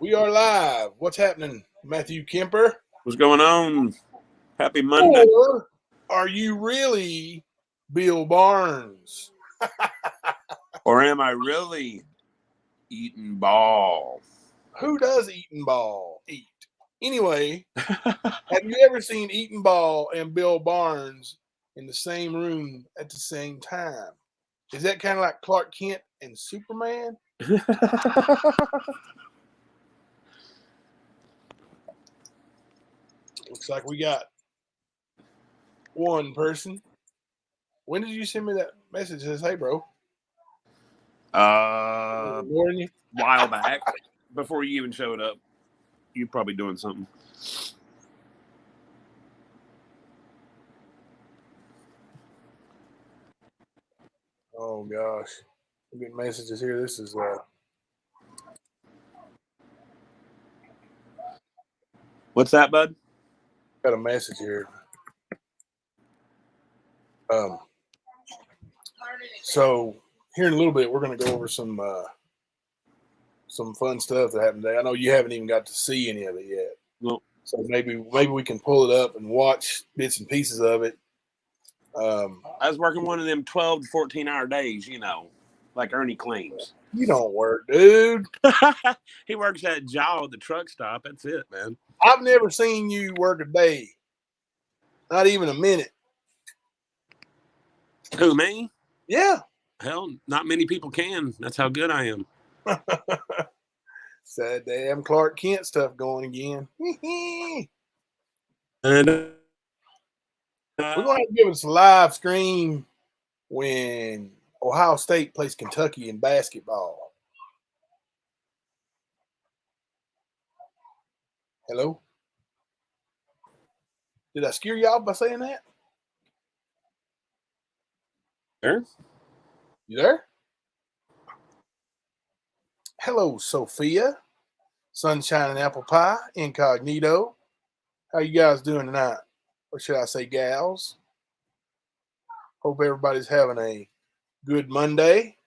We are live. What's happening, Matthew Kemper? What's going on? Happy Monday. Or are you really Bill Barnes? Or am I really eating ball? Who does Eaton Ball eat? Anyway, have you ever seen Eaton Ball and Bill Barnes in the same room at the same time? Is that kind of like Clark Kent and Superman? Looks like we got one person. When did you send me that message that says, "Hey, bro"? While back, before you even showed up, you probably doing something. Oh gosh, I'm getting messages here. This is What's that, bud? got a message here. So here in a little bit, we're going to go over some fun stuff that happened today. I know you haven't even got to see any of it yet. Well, So maybe we can pull it up and watch bits and pieces of it. I was working one of them 12 to 14-hour days, like Ernie claims. You don't work, dude. He works at Jaw, the truck stop. That's it, man. I've never seen you work a day. Not even a minute. Who, me? Yeah. Hell, not many people can. That's how good I am. It's that damn Clark Kent stuff going again. And We're going to give us a live stream when Ohio State plays Kentucky in basketball. Hello? Did I scare y'all by saying that? Sure. You there? Hello, Sophia. Sunshine and Apple Pie, Incognito. How you guys doing tonight? Or should I say gals? Hope everybody's having a good Monday.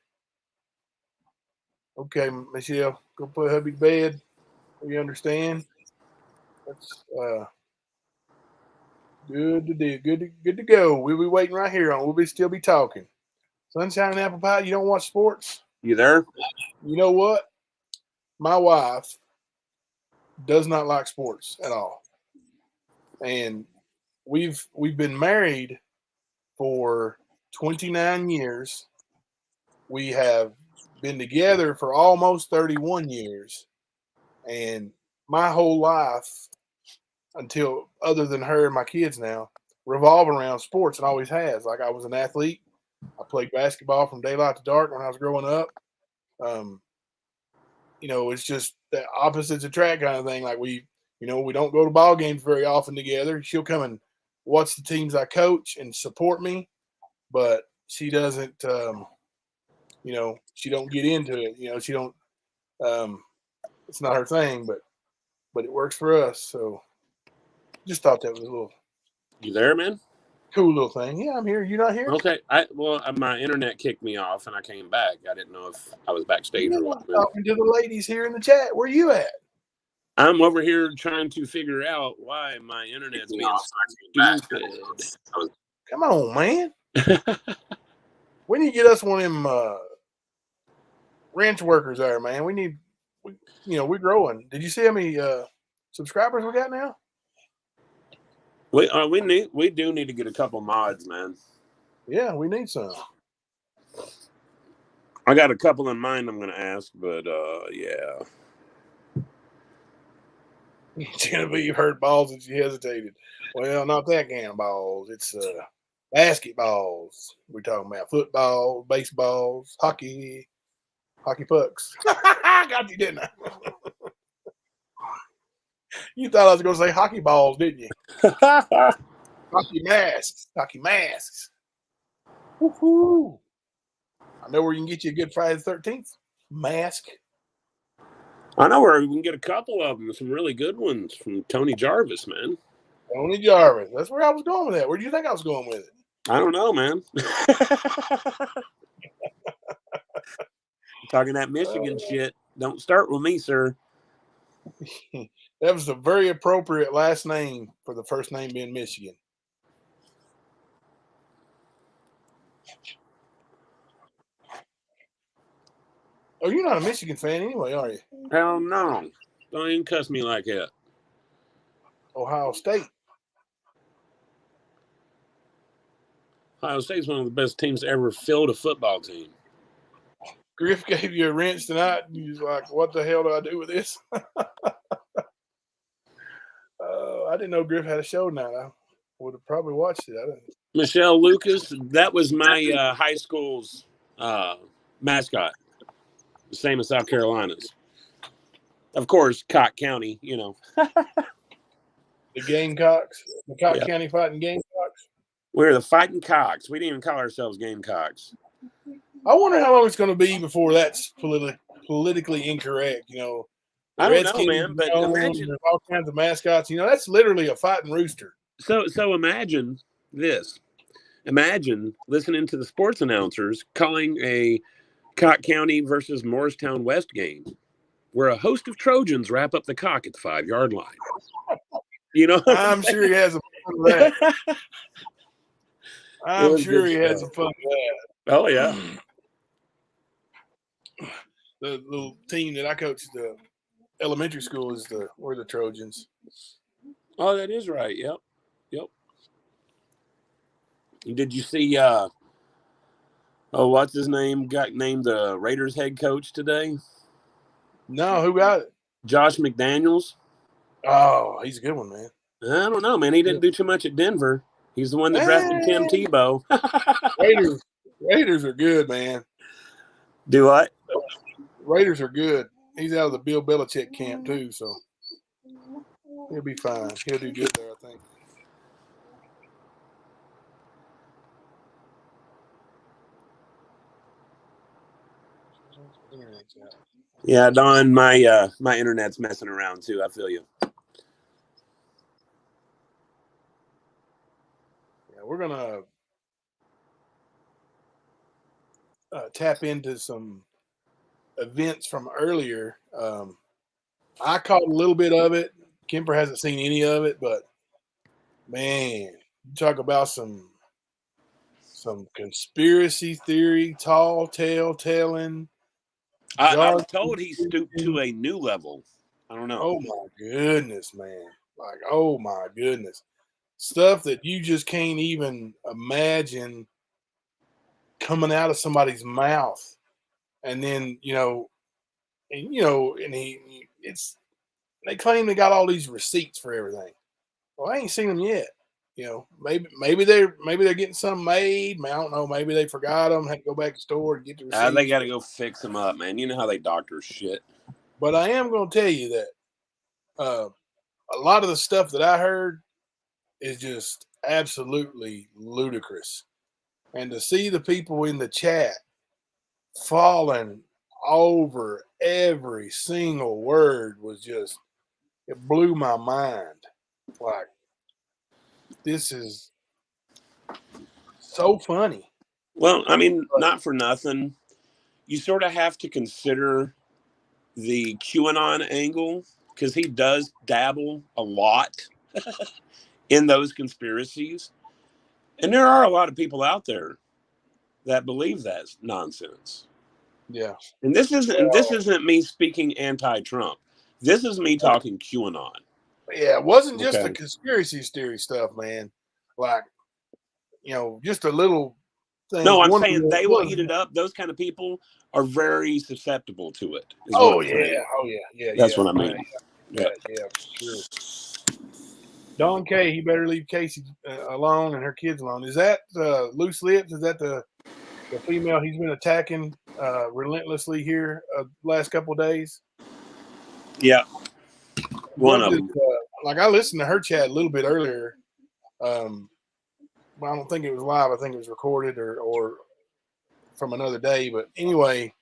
Okay, Michelle, go put hubby to bed. We understand. That's good to do. Good to go. We'll be waiting right here on. We'll still be talking. Sunshine and Apple Pie. You don't watch sports? You there? You know what? My wife does not like sports at all, and we've been married for 29 years. We have been together for almost 31 years, and my whole life, until other than her and my kids now, revolve around sports and always has. Like, I was an athlete. I played basketball from daylight to dark when I was growing up. It's just that opposites attract kind of thing. Like, we don't go to ball games very often together. She'll come and watch the teams I coach and support me, but she doesn't. She don't get into it. She don't. It's not her thing, but it works for us. So, just thought that was a little. You there, man? Cool little thing. Yeah, I'm here. You not here? Okay. My internet kicked me off and I came back. I didn't know if I was backstage or what. Talking to the ladies here in the chat. Where you at? I'm over here trying to figure out why my internet's being stupid. Come on, man. We need to get us one of them ranch workers there, man. We're growing. Did you see how many subscribers we got now? We do need to get a couple mods, man. Yeah, we need some. I got a couple in mind I'm going to ask, but yeah. Genevieve heard balls and she hesitated. Well, not that kind of balls. It's basketballs. We're talking about football, baseballs, hockey pucks. I got you, didn't I? You thought I was going to say hockey balls, didn't you? Hockey masks. Woo-hoo. I know where you can get you a good Friday the 13th mask. I know where we can get a couple of them, some really good ones from Tony Jarvis, man. Tony Jarvis. That's where I was going with that. Where do you think I was going with it? I don't know, man. Talking that Michigan shit. Don't start with me, sir. That was a very appropriate last name for the first name being Michigan. Oh, you're not a Michigan fan anyway, are you? Hell no. Don't even cuss me like that. Ohio State. Ohio State's one of the best teams to ever field a football team. Griff gave you a wrench tonight, and you was like, what the hell do I do with this? I didn't know Griff had a show tonight. I would have probably watched it. I didn't. Michelle Lucas, that was my high school's mascot. The same as South Carolina's. Of course, Cott County, you know. The Gamecocks, the Cott County Fighting Gamecocks. We're the Fighting Cocks. We didn't even call ourselves Gamecocks. I wonder how long it's going to be before that's politically incorrect. You know, I don't know, man. But imagine all kinds of mascots. You know, that's literally a fighting rooster. So imagine this. Imagine listening to the sports announcers calling a Cott County versus Morristown West game, where a host of Trojans wrap up the cock at the 5-yard line. You know, I'm sure he has a fun with that. I'm sure he has some fun with that. Oh yeah. The little team that I coach, the elementary school, we're the Trojans. Oh, that is right. Yep. Did you see? What's his name? Got named the Raiders head coach today. No, who got it? Josh McDaniels. Oh, he's a good one, man. I don't know, man. He didn't do too much at Denver. He's the one that drafted Tim Tebow. Raiders are good, man. Do what? Raiders are good. He's out of the Bill Belichick camp too, so he'll be fine. He'll do good there, I think. Yeah, Don, my internet's messing around too. I feel you. Yeah, we're gonna tap into some events from earlier. I caught a little bit of it. Kemper hasn't seen any of it, but man, you talk about some conspiracy theory, tall tale telling. I was told he stooped to a new level. I don't know. Oh my goodness, man! Like, oh my goodness, stuff that you just can't even imagine coming out of somebody's mouth, and then they claim they got all these receipts for everything. Well, I ain't seen them yet. You know, maybe they're getting some made. I don't know. Maybe they forgot them. Had to go back to the store and get the receipts. They got to go fix them up, man. You know how they doctor shit. But I am going to tell you that a lot of the stuff that I heard is just absolutely ludicrous, and to see the people in the chat falling over every single word it blew my mind. Like, this is so funny. Well, I mean, not for nothing. You sort of have to consider the QAnon angle because he does dabble a lot in those conspiracies. And there are a lot of people out there that believe that's nonsense. Yeah. And this isn't me speaking anti-Trump. This is me talking QAnon. Yeah, it wasn't just the conspiracy theory stuff, man. Like, just a little thing. No, I'm saying they will eat it up. Those kind of people are very susceptible to it. Oh yeah. That's what I mean. Yeah, sure. Don K, he better leave Casey alone and her kids alone. Is that Loose Lips? Is that the female he's been attacking relentlessly here last couple of days? Yeah. One of them. Like, I listened to her chat a little bit earlier. Well, I don't think it was live. I think it was recorded or from another day. But anyway,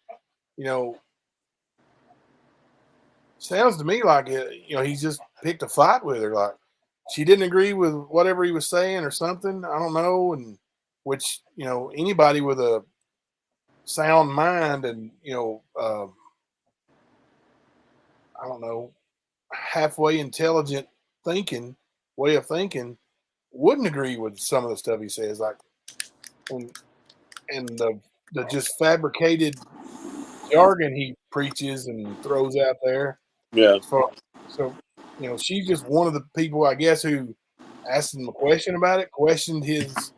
sounds to me like he's just picked a fight with her. Like, she didn't agree with whatever he was saying or something. I don't know. And which, anybody with a sound mind and, I don't know, halfway intelligent way of thinking wouldn't agree with some of the stuff he says, like and the just fabricated jargon he preaches and throws out there. Yeah. So she's just one of the people, I guess, who asked him a question about it, questioned his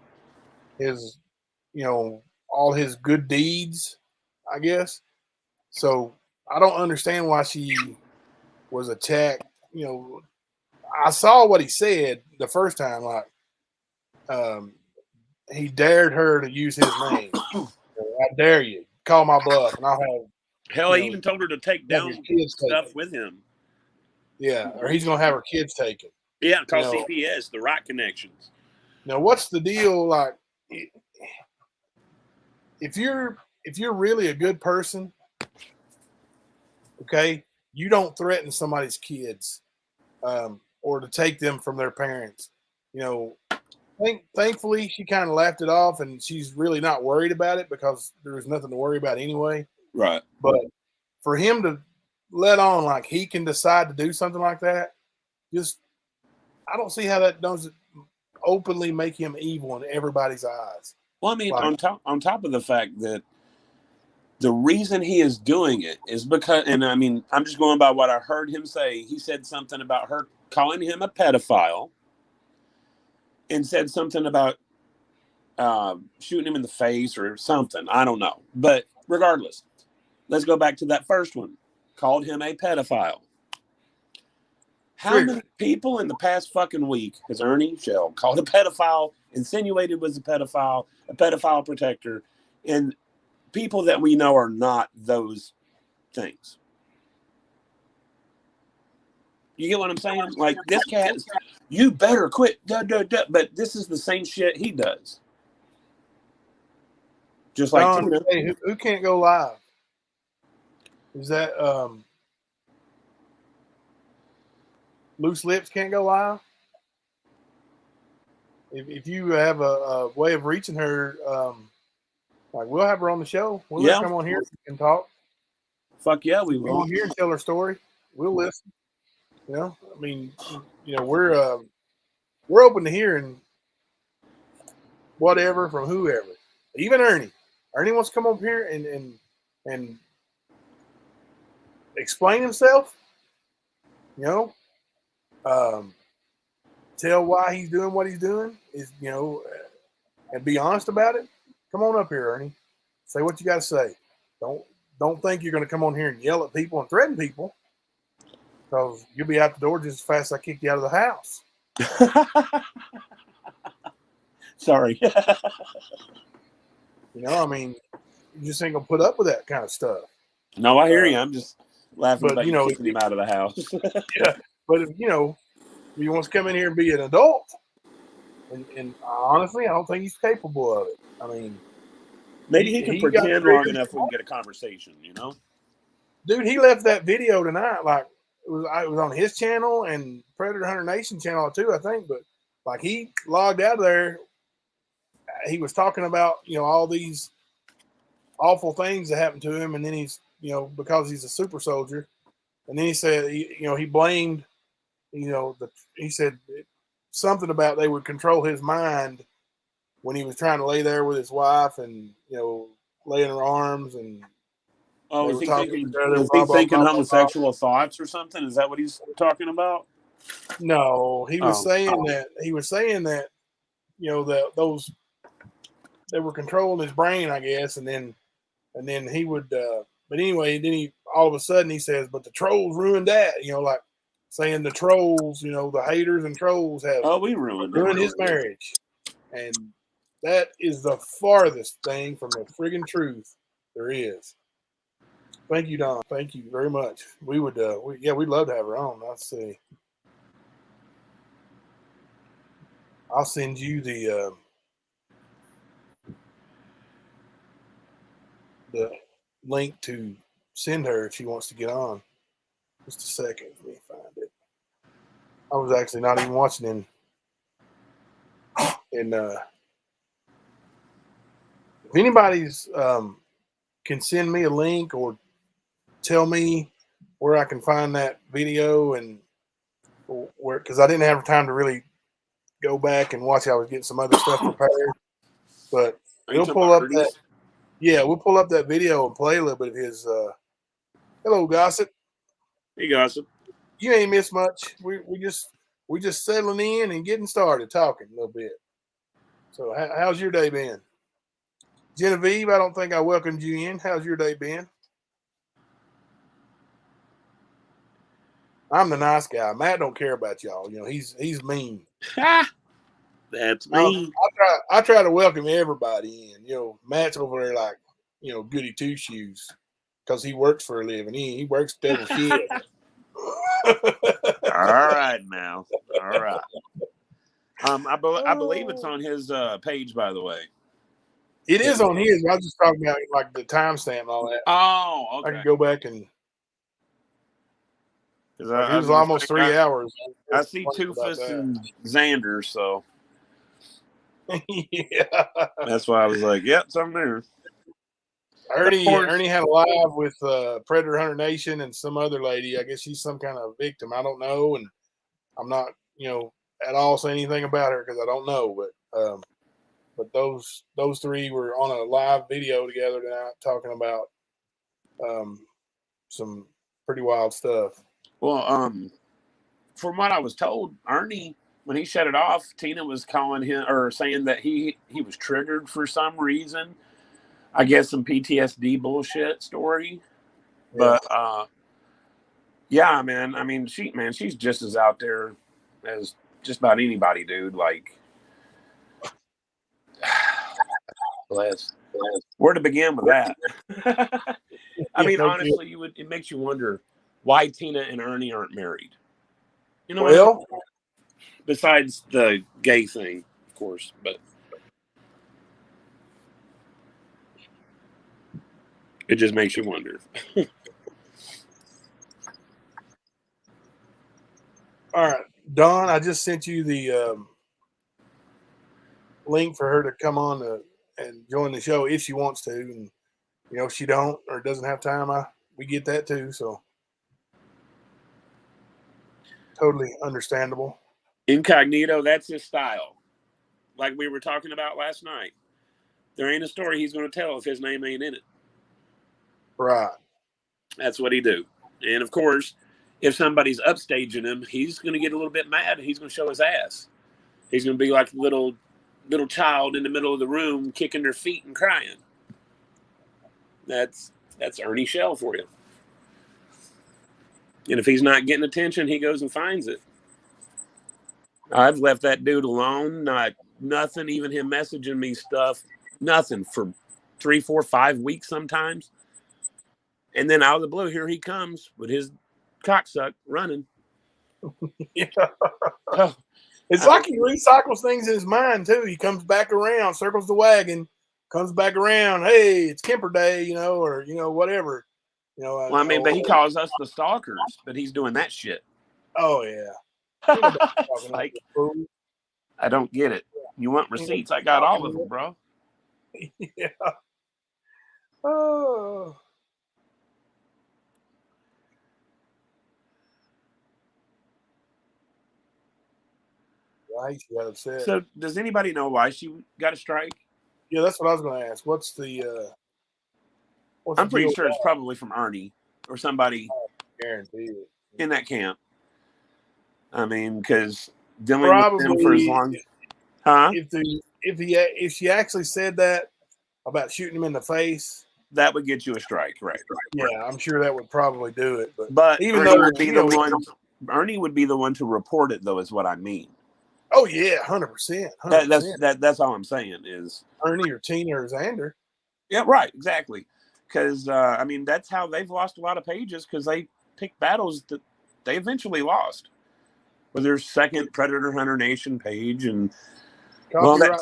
all his good deeds, I guess. So I don't understand why she was attacked. I saw what he said the first time, like he dared her to use his name. I dare you, call my bluff, and I'll have. Hell, he even told her to take down stuff with him. Yeah, or he's gonna have her kids taken. Yeah, call CPS, the right connections. Now, what's the deal? Like, if you're really a good person, okay, you don't threaten somebody's kids, or to take them from their parents. Thankfully, she kind of laughed it off, and she's really not worried about it because there's nothing to worry about anyway. Right. But for him to let on like he can decide to do something like that, I don't see how that doesn't openly make him evil in everybody's eyes. Well, I mean, on top of the fact that the reason he is doing it is because, and I mean, I'm just going by what I heard him say. He said something about her calling him a pedophile and said something about shooting him in the face or something. I don't know. But regardless, let's go back to that first one. Called him a pedophile. How many people in the past fucking week has Ernie Shell called a pedophile, insinuated was a pedophile protector, and people that we know are not those things? You get what I'm saying? Like, this cat, you better quit. But this is the same shit he does. Just like Tina. Hey, who can't go live? Is that Loose Lips can't go live? If you have a way of reaching her, like we'll have her on the show. We'll let her come on here and talk. Fuck yeah, we will. Come on here and tell her story. We'll listen. I mean, we're open to hearing whatever from whoever, even Ernie. Ernie wants to come over here and explain himself. Tell why he's doing what he's doing and be honest about it. Come on up here, Ernie. Say what you got to say. Don't think you're going to come on here and yell at people and threaten people, because you'll be out the door just as fast as I kick you out of the house. Sorry. I mean, you just ain't gonna put up with that kind of stuff. No, I hear you. I'm just laughing about you kicking him out of the house. Yeah, but if he wants to come in here and be an adult, and honestly, I don't think he's capable of it. I mean, maybe he can pretend long enough we can get a conversation. Dude, he left that video tonight. Like it was on his channel and Predator Hunter Nation channel too, I think. But like he logged out of there. He was talking about all these awful things that happened to him, and then he's because he's a super soldier, and then he said he blamed he said something about they would control his mind when he was trying to lay there with his wife and lay in her arms and was he thinking homosexual thoughts or something? Is that what he's talking about? No, he was saying that those they were controlling his brain, I guess, and then he would. But anyway, then he all of a sudden he says, "But the trolls ruined that." Like saying the trolls, the haters and trolls have we ruined his marriage, and that is the farthest thing from the friggin' truth there is. Thank you, Don. Thank you very much. We would, we'd love to have her on. Let's see. I'll send you the link to send her if she wants to get on. Just a second. Let me find it. I was actually not even watching him. And if anybody's can send me a link or tell me where I can find that video and because I didn't have time to really go back and watch. I was getting some other stuff prepared, but we'll pull up that. Yeah, we'll pull up that video and play a little bit of his. Hello, Gossip. Hey, Gossip. You ain't missed much. We just settling in and getting started talking a little bit. So how's your day been? Genevieve, I don't think I welcomed you in. How's your day been? I'm the nice guy. Matt don't care about y'all. You know, he's mean. That's me. I try to welcome everybody in. You know, Matt's over there like, you know, goody two shoes because he works for a living. He works devil shit. All right, now. All right. I believe it's on his page, by the way. It is on his. I was just talking about like the timestamp and all that. Oh, okay. I can go back and. It was almost 3 hours. I see Toofus and Xander, so yeah, that's why I was like, "Yep, something there." Ernie had a live with Predator Hunter Nation and some other lady. I guess she's some kind of victim. I don't know, and I'm not, you know, at all saying anything about her because I don't know. But those three were on a live video together tonight, talking about some pretty wild stuff. Well, from what I was told, Ernie, when he shut it off, Tina was calling him or saying that he was triggered for some reason. I guess some PTSD bullshit story. Yeah. But yeah, man. I mean, she's just as out there as just about anybody, dude. Like, bless. Where to begin with that? I mean, honestly, it makes you wonder why Tina and Ernie aren't married. You know, well, besides the gay thing, of course, but it just makes you wonder. All right, Dawn, I just sent you the link for her to come on and join the show if she wants to, and you know if she don't or doesn't have time, we get that too. So totally understandable. Incognito, that's his style. Like we were talking about last night. There ain't a story he's going to tell if his name ain't in it. Right. That's what he do. And of course, if somebody's upstaging him, he's going to get a little bit mad and he's going to show his ass. He's going to be like a little child in the middle of the room kicking their feet and crying. That's Ernie Shell for you. And if he's not getting attention, he goes and finds it. I've left that dude alone. Nothing, even him messaging me stuff, nothing for 3, 4, 5 weeks sometimes. And then out of the blue, here he comes with his cocksuck running. Yeah. Oh, it's like he recycles things in his mind too. He comes back around, circles the wagon, comes back around. Hey, it's Kemper Day, you know, or you know, whatever. You know. Well, I mean, but he calls us the stalkers, but he's doing that shit. Oh yeah. Like, I don't get it. You want receipts? I got all of them, bro. Yeah. Oh. Right, she got upset. So, does anybody know why she got a strike? Yeah, that's what I was going to ask. What's the? I'm pretty sure it's probably from Ernie or somebody in that camp. I mean, because dealing with them for as long, huh? If she actually said that about shooting him in the face, that would get you a strike, right? Yeah, I'm sure that would probably do it. But even Ernie would be the one. Ernie would be the one to report it, though. Is what I mean. Oh yeah, 100%. That's all I'm saying is Ernie or Tina or Xander. Yeah, right, exactly. Because I mean, that's how they've lost a lot of pages because they picked battles that they eventually lost. With their second Predator Hunter Nation page, and well, that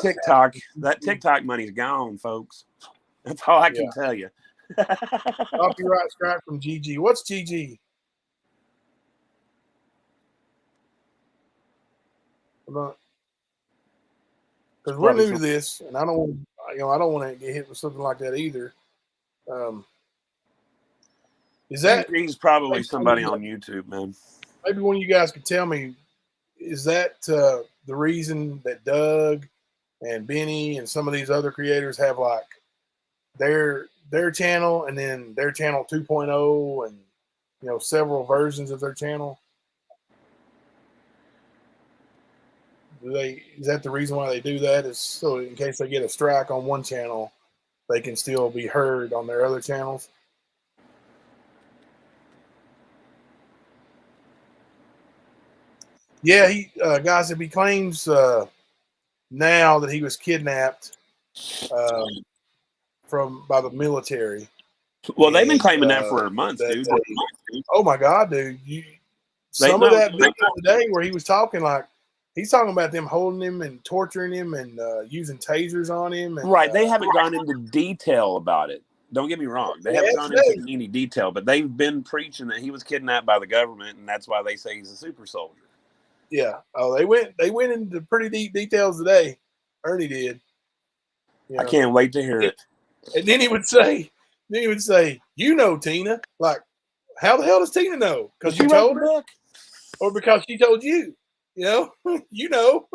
TikTok money's gone, folks. That's all I can tell you. Copyright strike from GG. What's GG? Because we're new to this, and I don't want to get hit with something like that either. Is that? He's probably somebody on YouTube, man. maybe one of you guys could tell me, is that the reason that Doug and Benny and some of these other creators have like their channel and then their channel 2.0 and several versions of their channel? Is that the reason why they do that? Is so in case they get a strike on one channel, they can still be heard on their other channels? Yeah, he guys, if he claims now that he was kidnapped by the military. Well, they've been claiming that for months, dude. Oh my God, dude! Some of that video today where he was talking like he's talking about them holding him and torturing him and using tasers on him. And, right, they haven't gone into detail about it. Don't get me wrong; they haven't gone into any detail, but they've been preaching that he was kidnapped by the government, and that's why they say he's a super soldier. Yeah. Oh, they went into pretty deep details today. Ernie did. I can't wait to hear it. And then he would say, Tina. Like, how the hell does Tina know? Because you told her? Or because she told you? You know.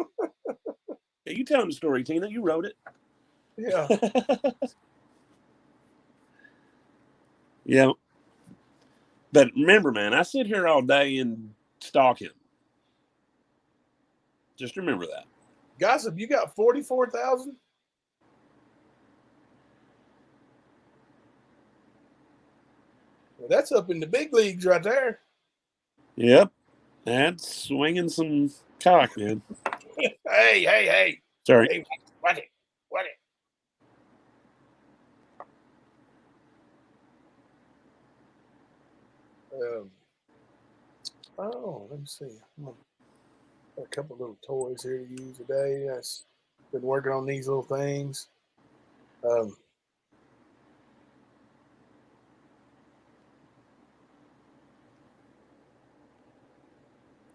Yeah, you telling the story, Tina. You wrote it. Yeah. Yeah. But remember, man, I sit here all day and stalk him. Just remember that. Gossip, you got 44,000? Well, that's up in the big leagues right there. Yep. That's swinging some cock, man. Hey. Sorry. Hey, what it? Let me see. Got a couple little toys here to use today. I've been working on these little things.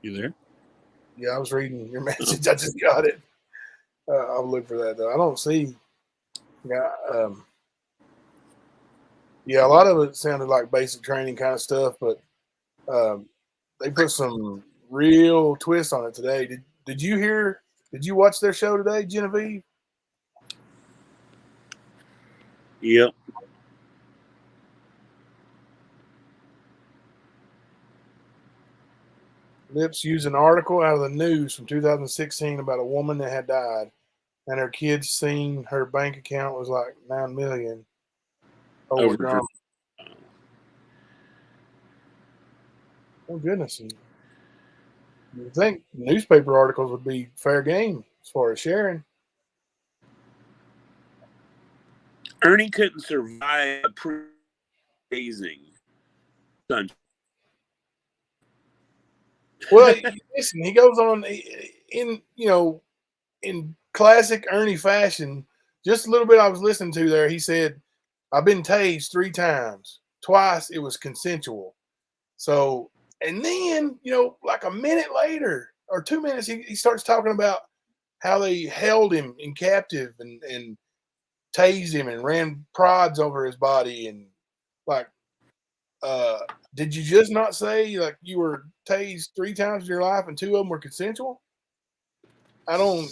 You there? Yeah, I was reading your message. I just got it. I'll look for that though. I don't see. Yeah, a lot of it sounded like basic training kind of stuff, but they put some real twist on it today. Did you hear? Did you watch their show today, Genevieve? Yep. Lips used an article out of the news from 2016 about a woman that had died, and her kids seen her bank account was like $9 million overdrawn. Oh goodness! You think newspaper articles would be fair game as far as sharing? Ernie couldn't survive praising son. Well, listen, he goes on in classic Ernie fashion. Just a little bit I was listening to there. He said, "I've been tased 3 times. Twice it was consensual." So, and then like a minute later or 2 minutes, he starts talking about how they held him in captive and tased him and ran prods over his body and like. Did you just not say like you were tased 3 times in your life and 2 of them were consensual? I don't,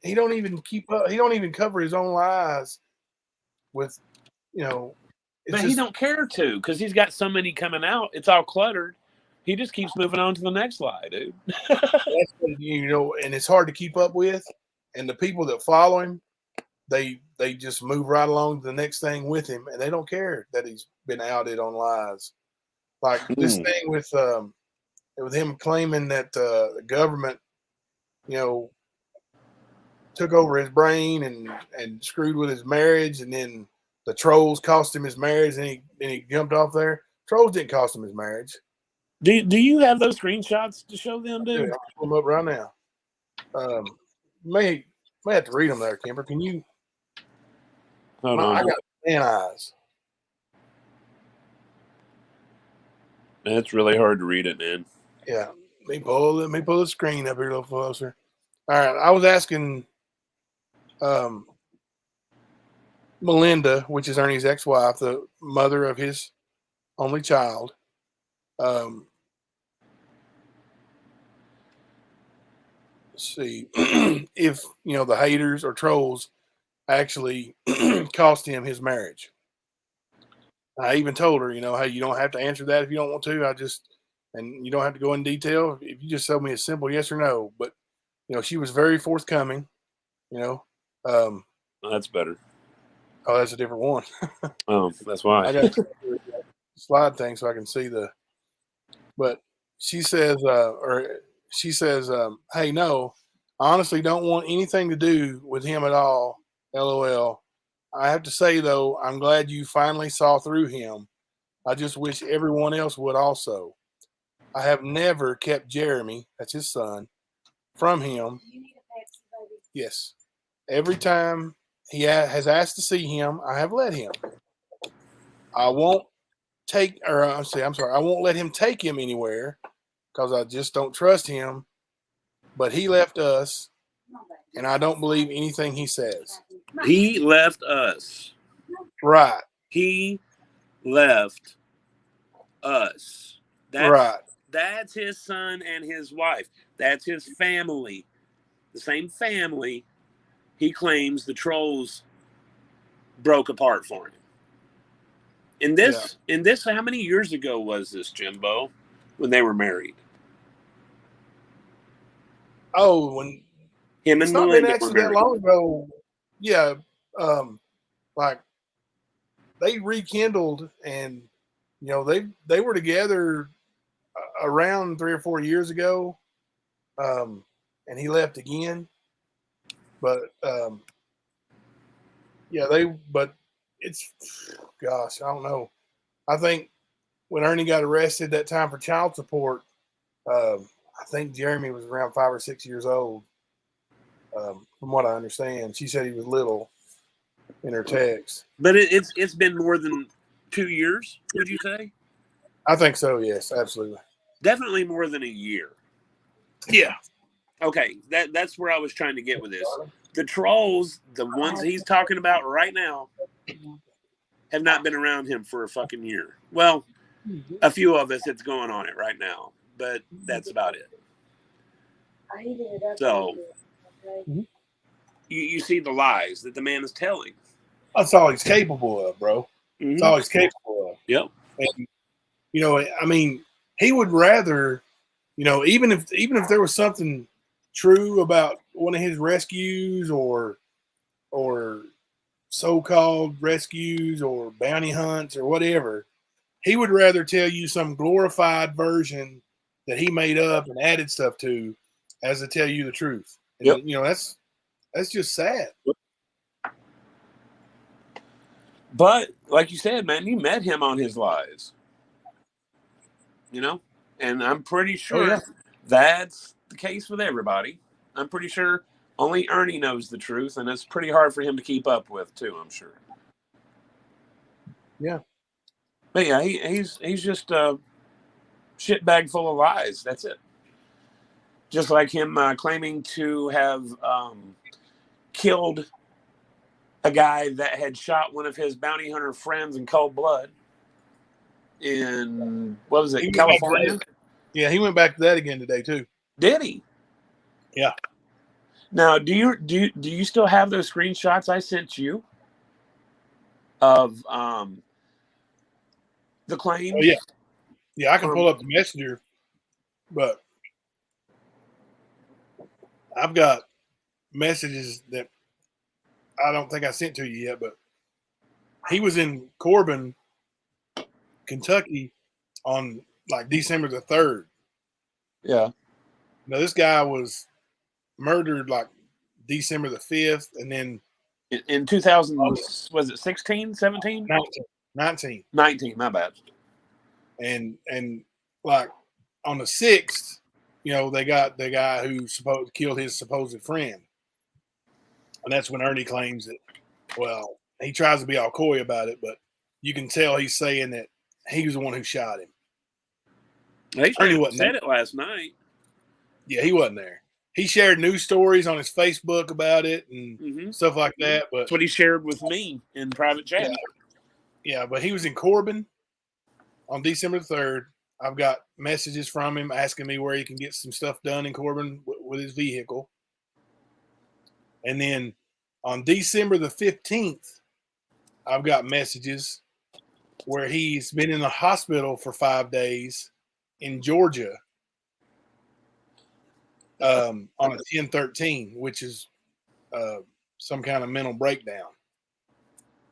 he don't even keep up. He don't even cover his own lies with, But he don't care to because he's got so many coming out. It's all cluttered. He just keeps moving on to the next lie, dude. That's what, and it's hard to keep up with. And the people that follow him, they just move right along to the next thing with him, and they don't care that he's been outed on lies. Like this thing with him claiming that the government, took over his brain and screwed with his marriage, and then the trolls cost him his marriage, and he jumped off there. Trolls didn't cost him his marriage. Do you have those screenshots to show them, dude? I'll pull them up right now. May have to read them there, Kimber. Can you? Hold on. I got man eyes. It's really hard to read it, man. Yeah, let me pull the screen up here a little closer. All right, I was asking Melinda, which is Ernie's ex-wife, the mother of his only child. see if the haters or trolls actually cost him his marriage. I even told her, hey, you don't have to answer that if you don't want to. And you don't have to go in detail if you just tell me a simple yes or no. But she was very forthcoming. Um, That's better. Oh, that's a different one. Oh, that's why. I got a slide thing so I can see the. But she says, hey, no, I honestly don't want anything to do with him at all. LOL. I have to say though, I'm glad you finally saw through him. I just wish everyone else would also. I have never kept Jeremy, that's his son, from him. Yes. Every time he has asked to see him, I have let him. I won't I'm sorry. I won't let him take him anywhere because I just don't trust him. But he left us, and I don't believe anything he says. He left us. Right. He left us. That's his son and his wife. That's his family. The same family he claims the trolls broke apart for him. In this, how many years ago was this, Jimbo, when they were married? Oh, when him and it's not Melinda been actually that long ago. Yeah, like they rekindled, and they were together around 3 or 4 years ago, and he left again. But but it's, gosh, I don't know. I think when Ernie got arrested that time for child support, I think Jeremy was around 5 or 6 years old. From what I understand, she said he was little in her text. But it's been more than 2 years. Would you say? I think so. Yes, absolutely. Definitely more than a year. Yeah. Okay, that's where I was trying to get with this. The trolls, the ones he's talking about right now, have not been around him for a fucking year. Well, a few of us, it's going on it right now, but that's about it. So, you see the lies that the man is telling. That's all he's capable of, bro. Mm-hmm. That's all he's capable of. Yep. And, I mean, he would rather, even if there was something true about one of his rescues or so-called rescues or bounty hunts or whatever, he would rather tell you some glorified version that he made up and added stuff to as to tell you the truth. And, yep. That's just sad. But like you said, man, you met him on his lies. And I'm pretty sure that's the case with everybody. I'm pretty sure only Ernie knows the truth, and it's pretty hard for him to keep up with too, I'm sure. Yeah. But yeah, he's just a shitbag full of lies. That's it. Just like him claiming to have killed a guy that had shot one of his bounty hunter friends in cold blood in, what was it, California? Yeah, he went back to that again today too. Did he? Yeah. Now, do you still have those screenshots I sent you of the claims? Oh, yeah. Yeah, I can pull up the messenger, but I've got messages that I don't think I sent to you yet, but he was in Corbin, Kentucky on like December the 3rd. Yeah. Now this guy was murdered like December the 5th, and then in 2000, was it 16, 17? 19. 19, my bad. And like on the 6th, they got the guy who killed his supposed friend. And that's when Ernie claims that, well, he tries to be all coy about it, but you can tell he's saying that he was the one who shot him. Ernie said it last night. Yeah, he wasn't there. He shared news stories on his Facebook about it and stuff like that. But that's what he shared with me in private chat. Yeah, but he was in Corbin on December 3rd. I've got messages from him asking me where he can get some stuff done in Corbin with his vehicle. And then on December the 15th, I've got messages where he's been in the hospital for 5 days in Georgia on a 1013, which is some kind of mental breakdown.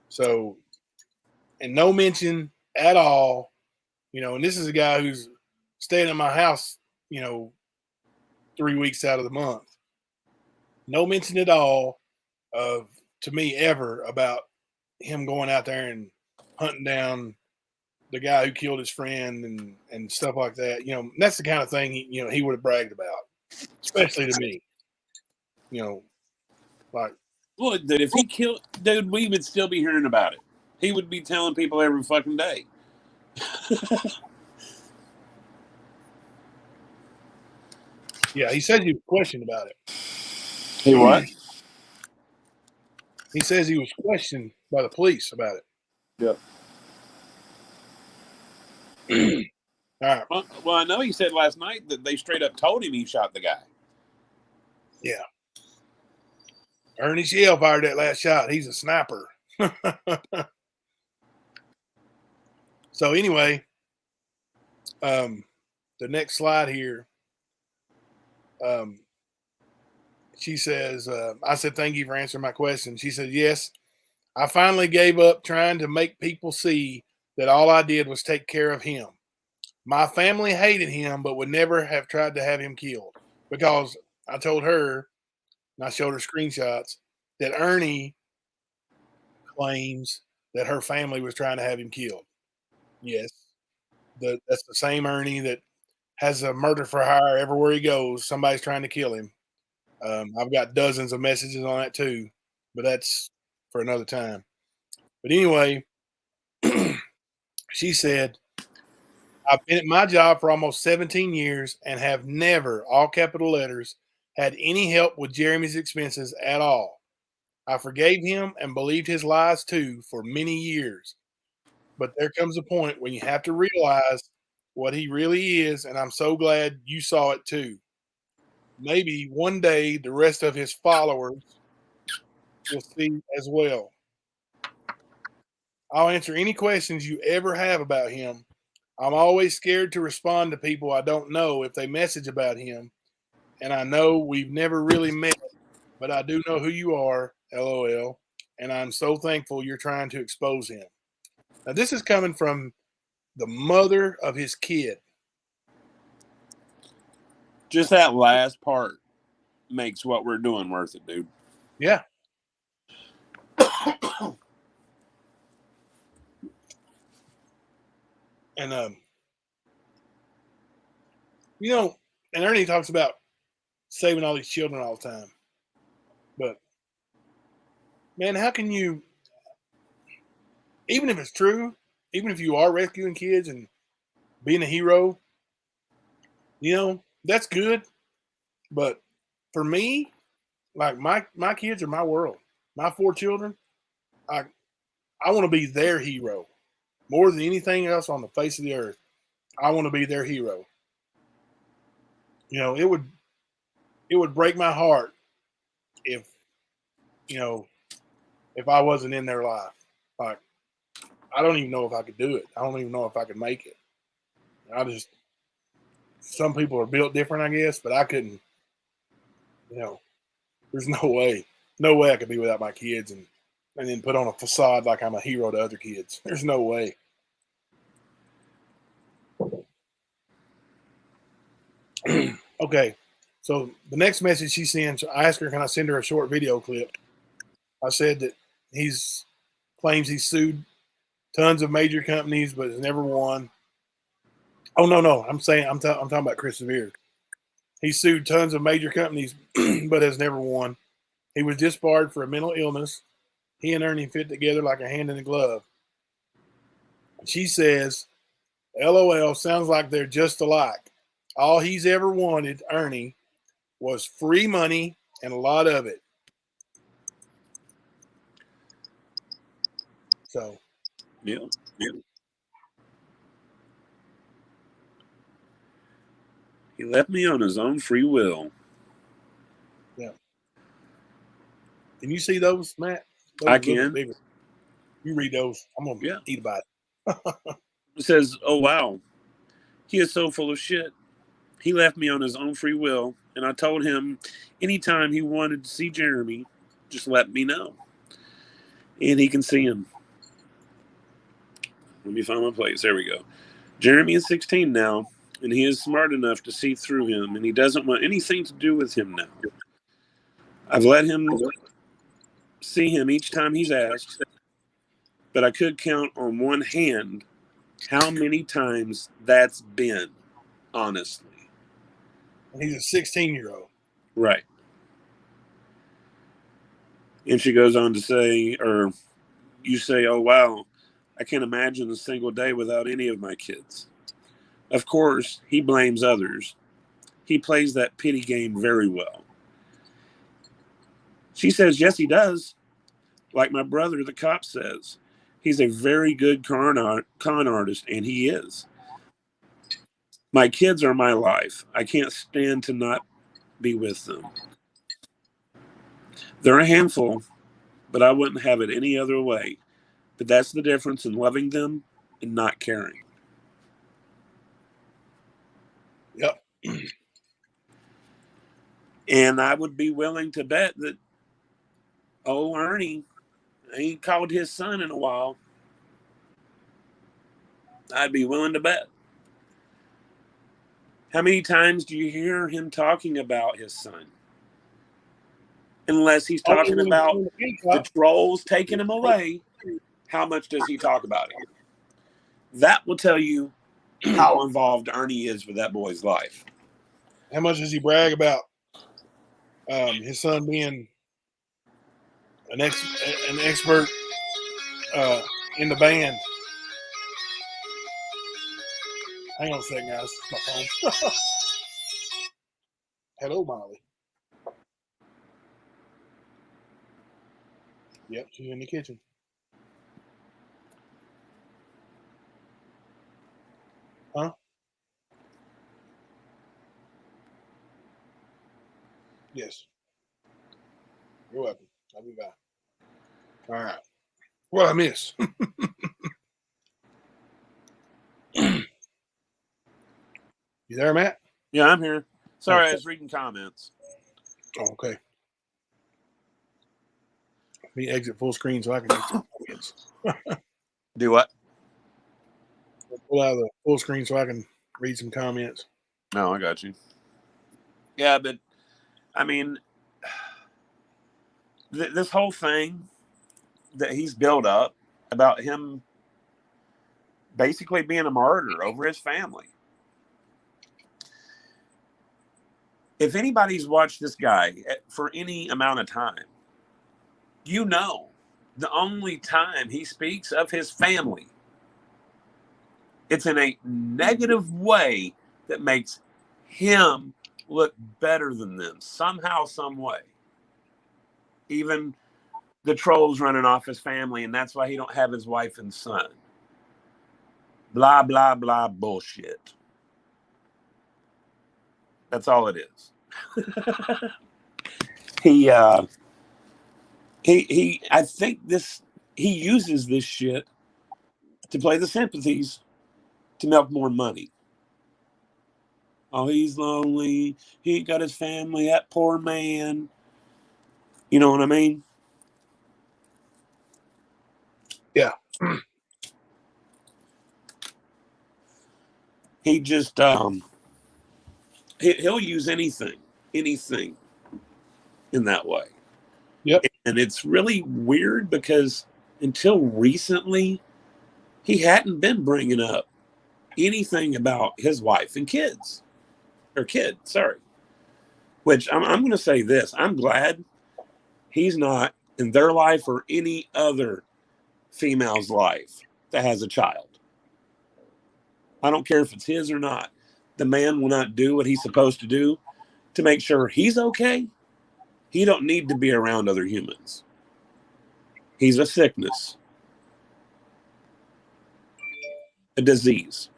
So, and no mention at all, and this is a guy who's staying at my house, 3 weeks out of the month. No mention at all to me ever about him going out there and hunting down the guy who killed his friend and stuff like that. That's the kind of thing he would have bragged about, especially to me. Like, well, that if he killed, dude, we would still be hearing about it. He would be telling people every fucking day. Yeah, he said he was questioned about it. He what? He says he was questioned by the police about it. Yep. All right. Well, I know he said last night that they straight up told him he shot the guy. Yeah. Ernie Shell fired that last shot. He's a sniper. So anyway, the next slide here. She says, I said, thank you for answering my question. She said, yes, I finally gave up trying to make people see that all I did was take care of him. My family hated him, but would never have tried to have him killed because I told her, and I showed her screenshots, that Ernie claims that her family was trying to have him killed. Yes. That's the same Ernie that has a murder for hire everywhere he goes. Somebody's trying to kill him. I've got dozens of messages on that too, but that's for another time. But anyway, she said, I've been at my job for almost 17 years and have never, all capital letters, had any help with Jeremy's expenses at all. I forgave him and believed his lies too for many years. But there comes a point when you have to realize what he really is, and I'm so glad you saw it too. Maybe one day the rest of his followers will see as well. I'll answer any questions you ever have about him. I'm always scared to respond to people I don't know if they message about him. And I know we've never really met, but I do know who you are, LOL. And I'm so thankful you're trying to expose him. Now, this is coming from the mother of his kid. Just that last part makes what we're doing worth it, dude. Yeah. And, and Ernie talks about saving all these children all the time. But, man, how can you, even if it's true, even if you are rescuing kids and being a hero, that's good. But for me, like my kids are my world. My 4 children, I want to be their hero more than anything else on the face of the earth. I want to be their hero. It would break my heart if I wasn't in their life. Like, I don't even know if I could do it. I don't even know if I could make it. Some people are built different, I guess, but I couldn't, there's no way I could be without my kids and then put on a facade like I'm a hero to other kids. There's no way. Okay. So the next message she sends, I asked her, can I send her a short video clip? I said that claims he's sued tons of major companies, but has never won. Oh, no. I'm talking about Chris Severe. He sued tons of major companies, but has never won. He was disbarred for a mental illness. He and Ernie fit together like a hand in a glove. She says, LOL, sounds like they're just alike. All he's ever wanted, Ernie, was free money and a lot of it. So, yeah. He left me on his own free will. Can you see those, Matt? Those I are a little can. bit bigger. You read those. I'm going to eat about it. It says, "Oh, wow. He is so full of shit. He left me on his own free will, and I told him anytime he wanted to see Jeremy, just let me know. And he can see him." Let me find my place. There we go. Jeremy is 16 now, and he is smart enough to see through him, and he doesn't want anything to do with him now. I've let him see him each time he's asked, but I could count on one hand how many times that's been, honestly. And he's a 16-year-old. Right. And she goes on to say, or you say, "Oh, wow, I can't imagine a single day without any of my kids." Of course, he blames others. He plays that pity game very well. She says, yes, he does. Like my brother, the cop, says. He's a very good con artist, and he is. My kids are my life. I can't stand to not be with them. They're a handful, but I wouldn't have it any other way. But that's the difference in loving them and not caring. Yep. And I would be willing to bet that, oh, Ernie ain't called his son in a while. I'd be willing to bet. How many times do you hear him talking about his son? Unless he's talking about the trolls taking him away, how much does he talk about it? That will tell you how involved Ernie is with that boy's life. How much does he brag about his son being an expert in the band? Hang on a second, guys. It's my phone. Hello, Molly. Yep, she's in the kitchen. Huh? Yes. You're welcome. I'll be back. All right. What I miss? You there, Matt? Yeah, I'm here. Sorry, I was reading comments. Oh, okay. Let me exit full screen so I can get some comments. Do what? Pull out of the full screen so I can read some comments. No, I got you. Yeah, but I mean, this whole thing that he's built up about him basically being a martyr over his family. If anybody's watched this guy for any amount of time, you know the only time he speaks of his family, it's in a negative way that makes him look better than them somehow, some way. Even the trolls running off his family, and that's why he don't have his wife and son. Blah, blah, blah, bullshit. That's all it is. I think he uses this shit to play the sympathies to milk more money. Oh, he's lonely. He ain't got his family. That poor man. You know what I mean? Yeah. He just he'll use anything in that way. Yep. And it's really weird because until recently, he hadn't been bringing up anything about his wife and kids. Or kid, sorry. Which I'm going to say this. I'm glad he's not in their life or any other female's life that has a child. I don't care if it's his or not. The man will not do what he's supposed to do to make sure he's okay. He don't need to be around other humans. He's a sickness, a disease,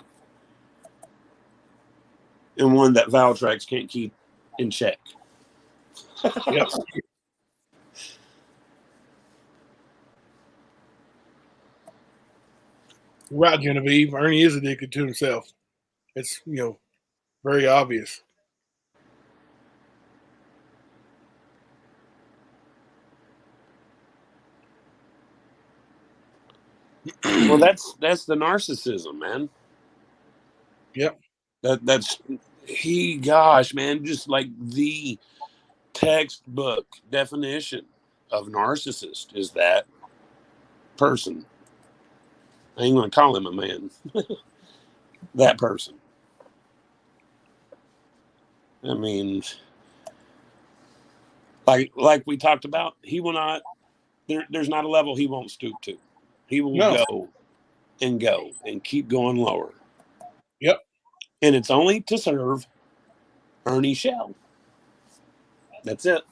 and one that Valtrex can't keep in check. Yep. Right, Genevieve. Ernie is addicted to himself. It's, very obvious. Well, that's the narcissism, man. Yep. That's gosh, man, just like the textbook definition of narcissist is that person. I ain't gonna call him a man. That person. I mean, like we talked about, he will not. There's not a level he won't stoop to. He will No. go and keep going lower. Yep. And it's only to serve Ernie Shell. That's it.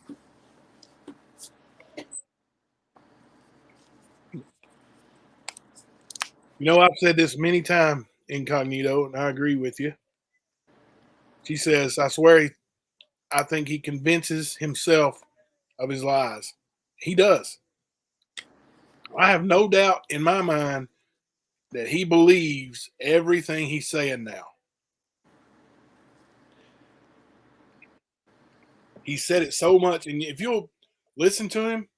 I've said this many times, Incognito, and I agree with you. She says, I swear, I think he convinces himself of his lies. He does. I have no doubt in my mind that he believes everything he's saying now. He said it so much, and if you'll listen to him,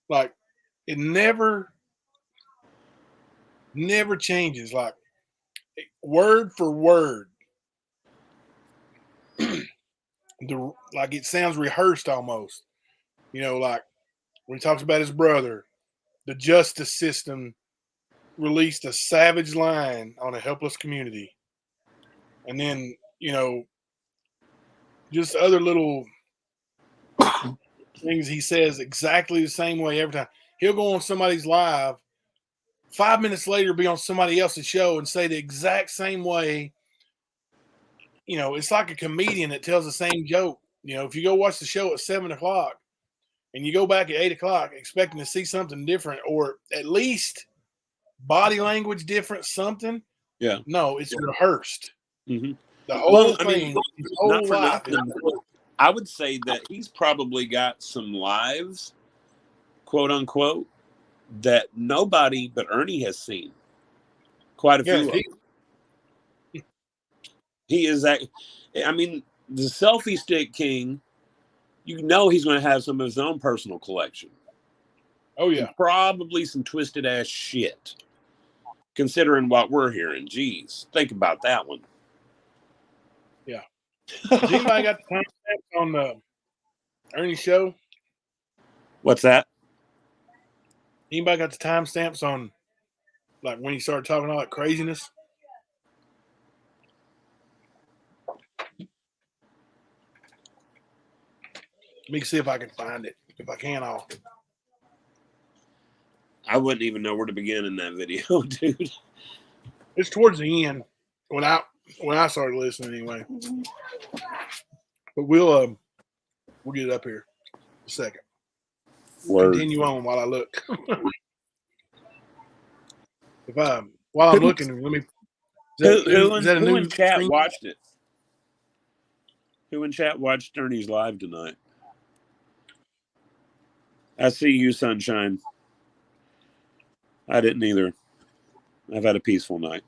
like, it never changes, like, word for word. Like, it sounds rehearsed almost. Like when he talks about his brother, the justice system released a savage line on a helpless community. And then, just other little things he says exactly the same way every time. He'll go on somebody's live, 5 minutes later be on somebody else's show and say the exact same way. It's like a comedian that tells the same joke. If you go watch the show at 7:00 and you go back at 8:00 expecting to see something different, or at least body language different, something. Yeah. No, it's rehearsed. Mm-hmm. The whole thing, his whole not for life. nothing. I would say that he's probably got some lives, quote unquote, that nobody but Ernie has seen. Quite a few of them. He is that. I mean, the selfie stick king. He's going to have some of his own personal collection. Oh yeah, and probably some twisted ass shit. Considering what we're hearing, geez, think about that one. Yeah. Has anybody got the timestamps on the Ernie show? What's that? Anybody got the timestamps on, like, when he started talking all that craziness? Let me see if I can find it. If I can, I wouldn't even know where to begin in that video, dude. It's towards the end when I started listening anyway. But we'll get it up here in a second. Word. Continue on while I look. While I'm looking, let me. Who in chat watched it? Who in chat watched Ernie's live tonight? I see you, Sunshine. I didn't either. I've had a peaceful night.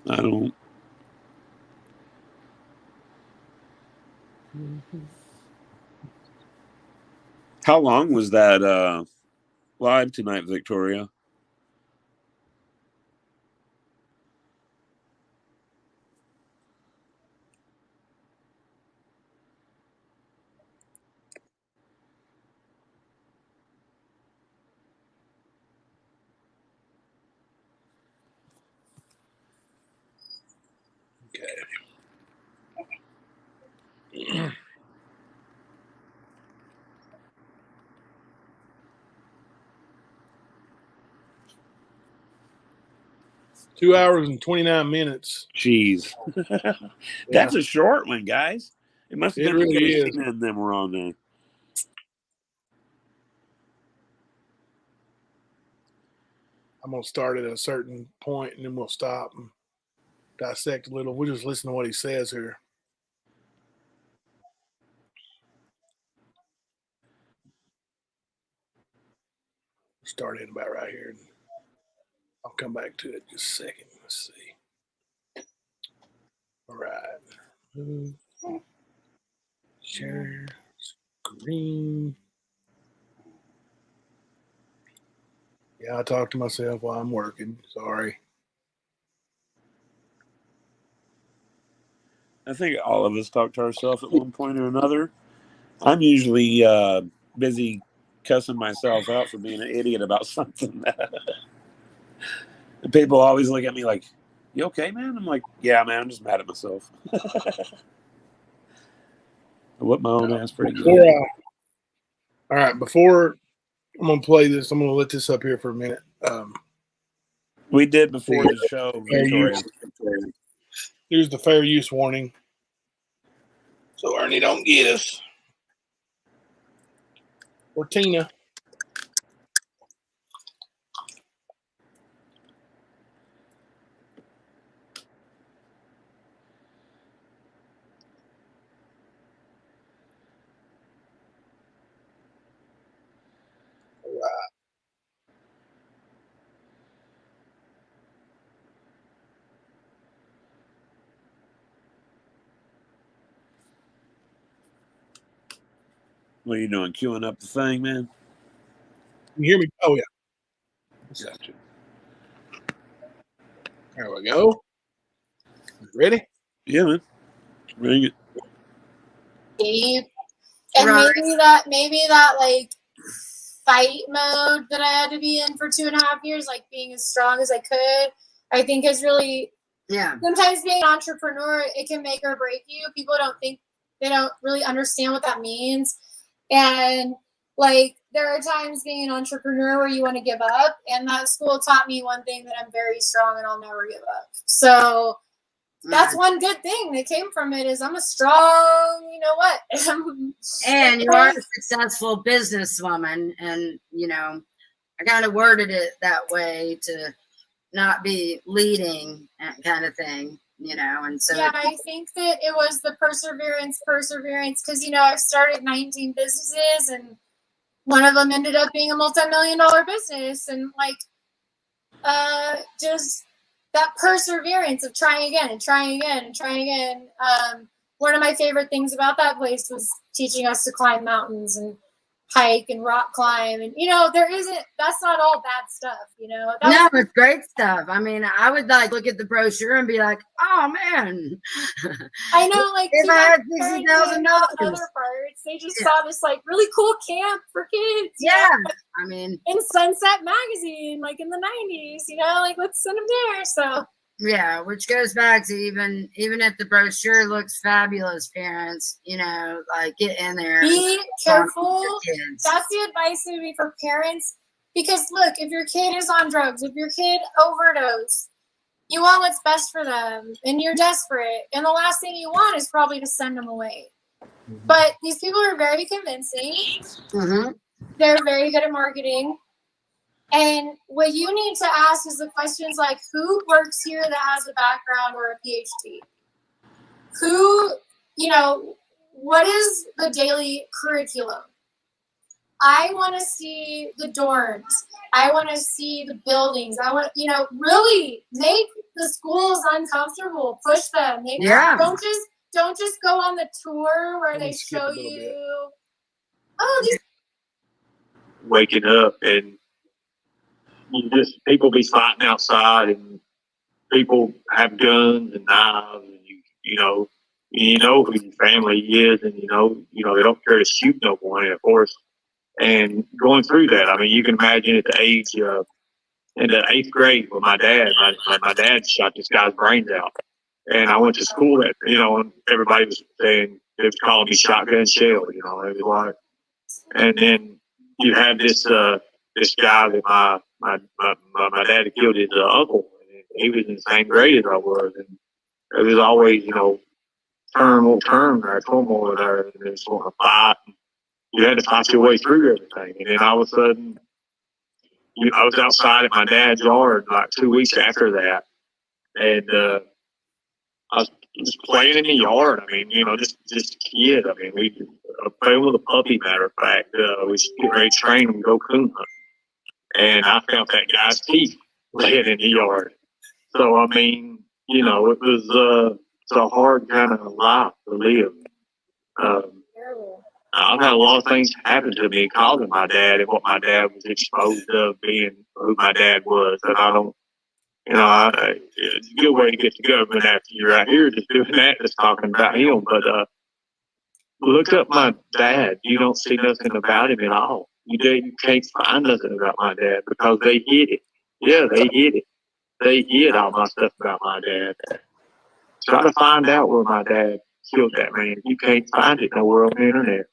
I don't. How long was that live tonight, Victoria? Okay. 2 hours and 29 minutes. Jeez. That's a short one, guys. It must have been really because is. Tina and them were on there. I'm going to start at a certain point and then we'll stop. dissect a little. We'll just listen to what he says here. Start in about right here. I'll come back to it just a second. Let's see. All right. Share screen. Yeah, I talk to myself while I'm working. Sorry. I think all of us talk to ourselves at one point or another. I'm usually busy cussing myself out for being an idiot about something. And people always look at me like, "You okay, man?" I'm like, "Yeah, man, I'm just mad at myself." I whip my own ass pretty good. All right, before I'm going to play this, I'm going to let this up here for a minute. We did before the show, Victoria. Here's the fair use warning. So Ernie don't get us. Or Tina. All right. What are you doing? Queuing up the thing, man? You hear me? Oh, yeah. Gotcha. There we go. Ready? Yeah, man. Bring it. And maybe that like fight mode that I had to be in for 2.5 years, like being as strong as I could, I think is really, sometimes being an entrepreneur, it can make or break you. People they don't really understand what that means. And like, there are times being an entrepreneur where you want to give up. And that school taught me one thing, that I'm very strong and I'll never give up. So that's one good thing that came from it, is I'm a strong, you know what? And you are a successful businesswoman. And, you know, I kind of worded it that way to not be leading, kind of thing, you know. And so yeah, I think that it was the perseverance, because, you know, I've started 19 businesses and one of them ended up being a multi-million-dollar business. And like, just that perseverance of trying again and trying again and trying again. One of my favorite things about that place was teaching us to climb mountains and hike and rock climb. And, you know, that's not all bad stuff, you know. No, it's great stuff. I mean, I would like look at the brochure and be like, oh man. I know, like, if I had $60,000. Other parts, they just saw this like really cool camp for kids. Yeah. Know? I mean, in Sunset Magazine, like in the 90s, you know, like let's send them there. So yeah, which goes back to even if the brochure looks fabulous, parents, you know, like get in there. Be careful. That's the advice that would be for parents. Because look, if your kid is on drugs, if your kid overdosed, you want what's best for them and you're desperate. And the last thing you want is probably to send them away. Mm-hmm. But these people are very convincing. Mm-hmm. They're very good at marketing. And what you need to ask is the questions like, who works here that has a background or a PhD? Who, you know, what is the daily curriculum? I want to see the dorms. I want to see the buildings. I want, you know, really make the schools uncomfortable. Push them. Don't just go on the tour where they show you, these waking up and people be fighting outside and people have guns and knives and you know who your family is and you know they don't care to shoot no one, of course. And going through that, I mean, you can imagine at the age of in the 8th grade with my dad, my dad shot this guy's brains out. And I went to school that, you know, and everybody was saying, they was calling me Shotgun Shell, you know, it was like, and then you have this guy that my dad killed his uncle. And he was in the same grade as I was, and it was always, you know, turmoil there, and there was sort of a fight. You had to fight your way through everything, and then all of a sudden, I was outside at my dad's yard like 2 weeks after that, and I was just playing in the yard. I mean, just a kid. I mean, we playing with a puppy. Matter of fact, we was getting ready to train him to go coon hunt, and I found that guy's teeth laying in the yard. So I mean, it was it's a hard kind of life to live. I've had a lot of things happen to me because of my dad and what my dad was exposed to, being who my dad was, and I don't. It's a good way to get the government after you're out here just doing that, just talking about him. But look up my dad. You don't see nothing about him at all. You can't find nothing about my dad because they hid it. Yeah, they hid it. They hid all my stuff about my dad. Try to find out where my dad killed that man. You can't find it nowhere on the internet.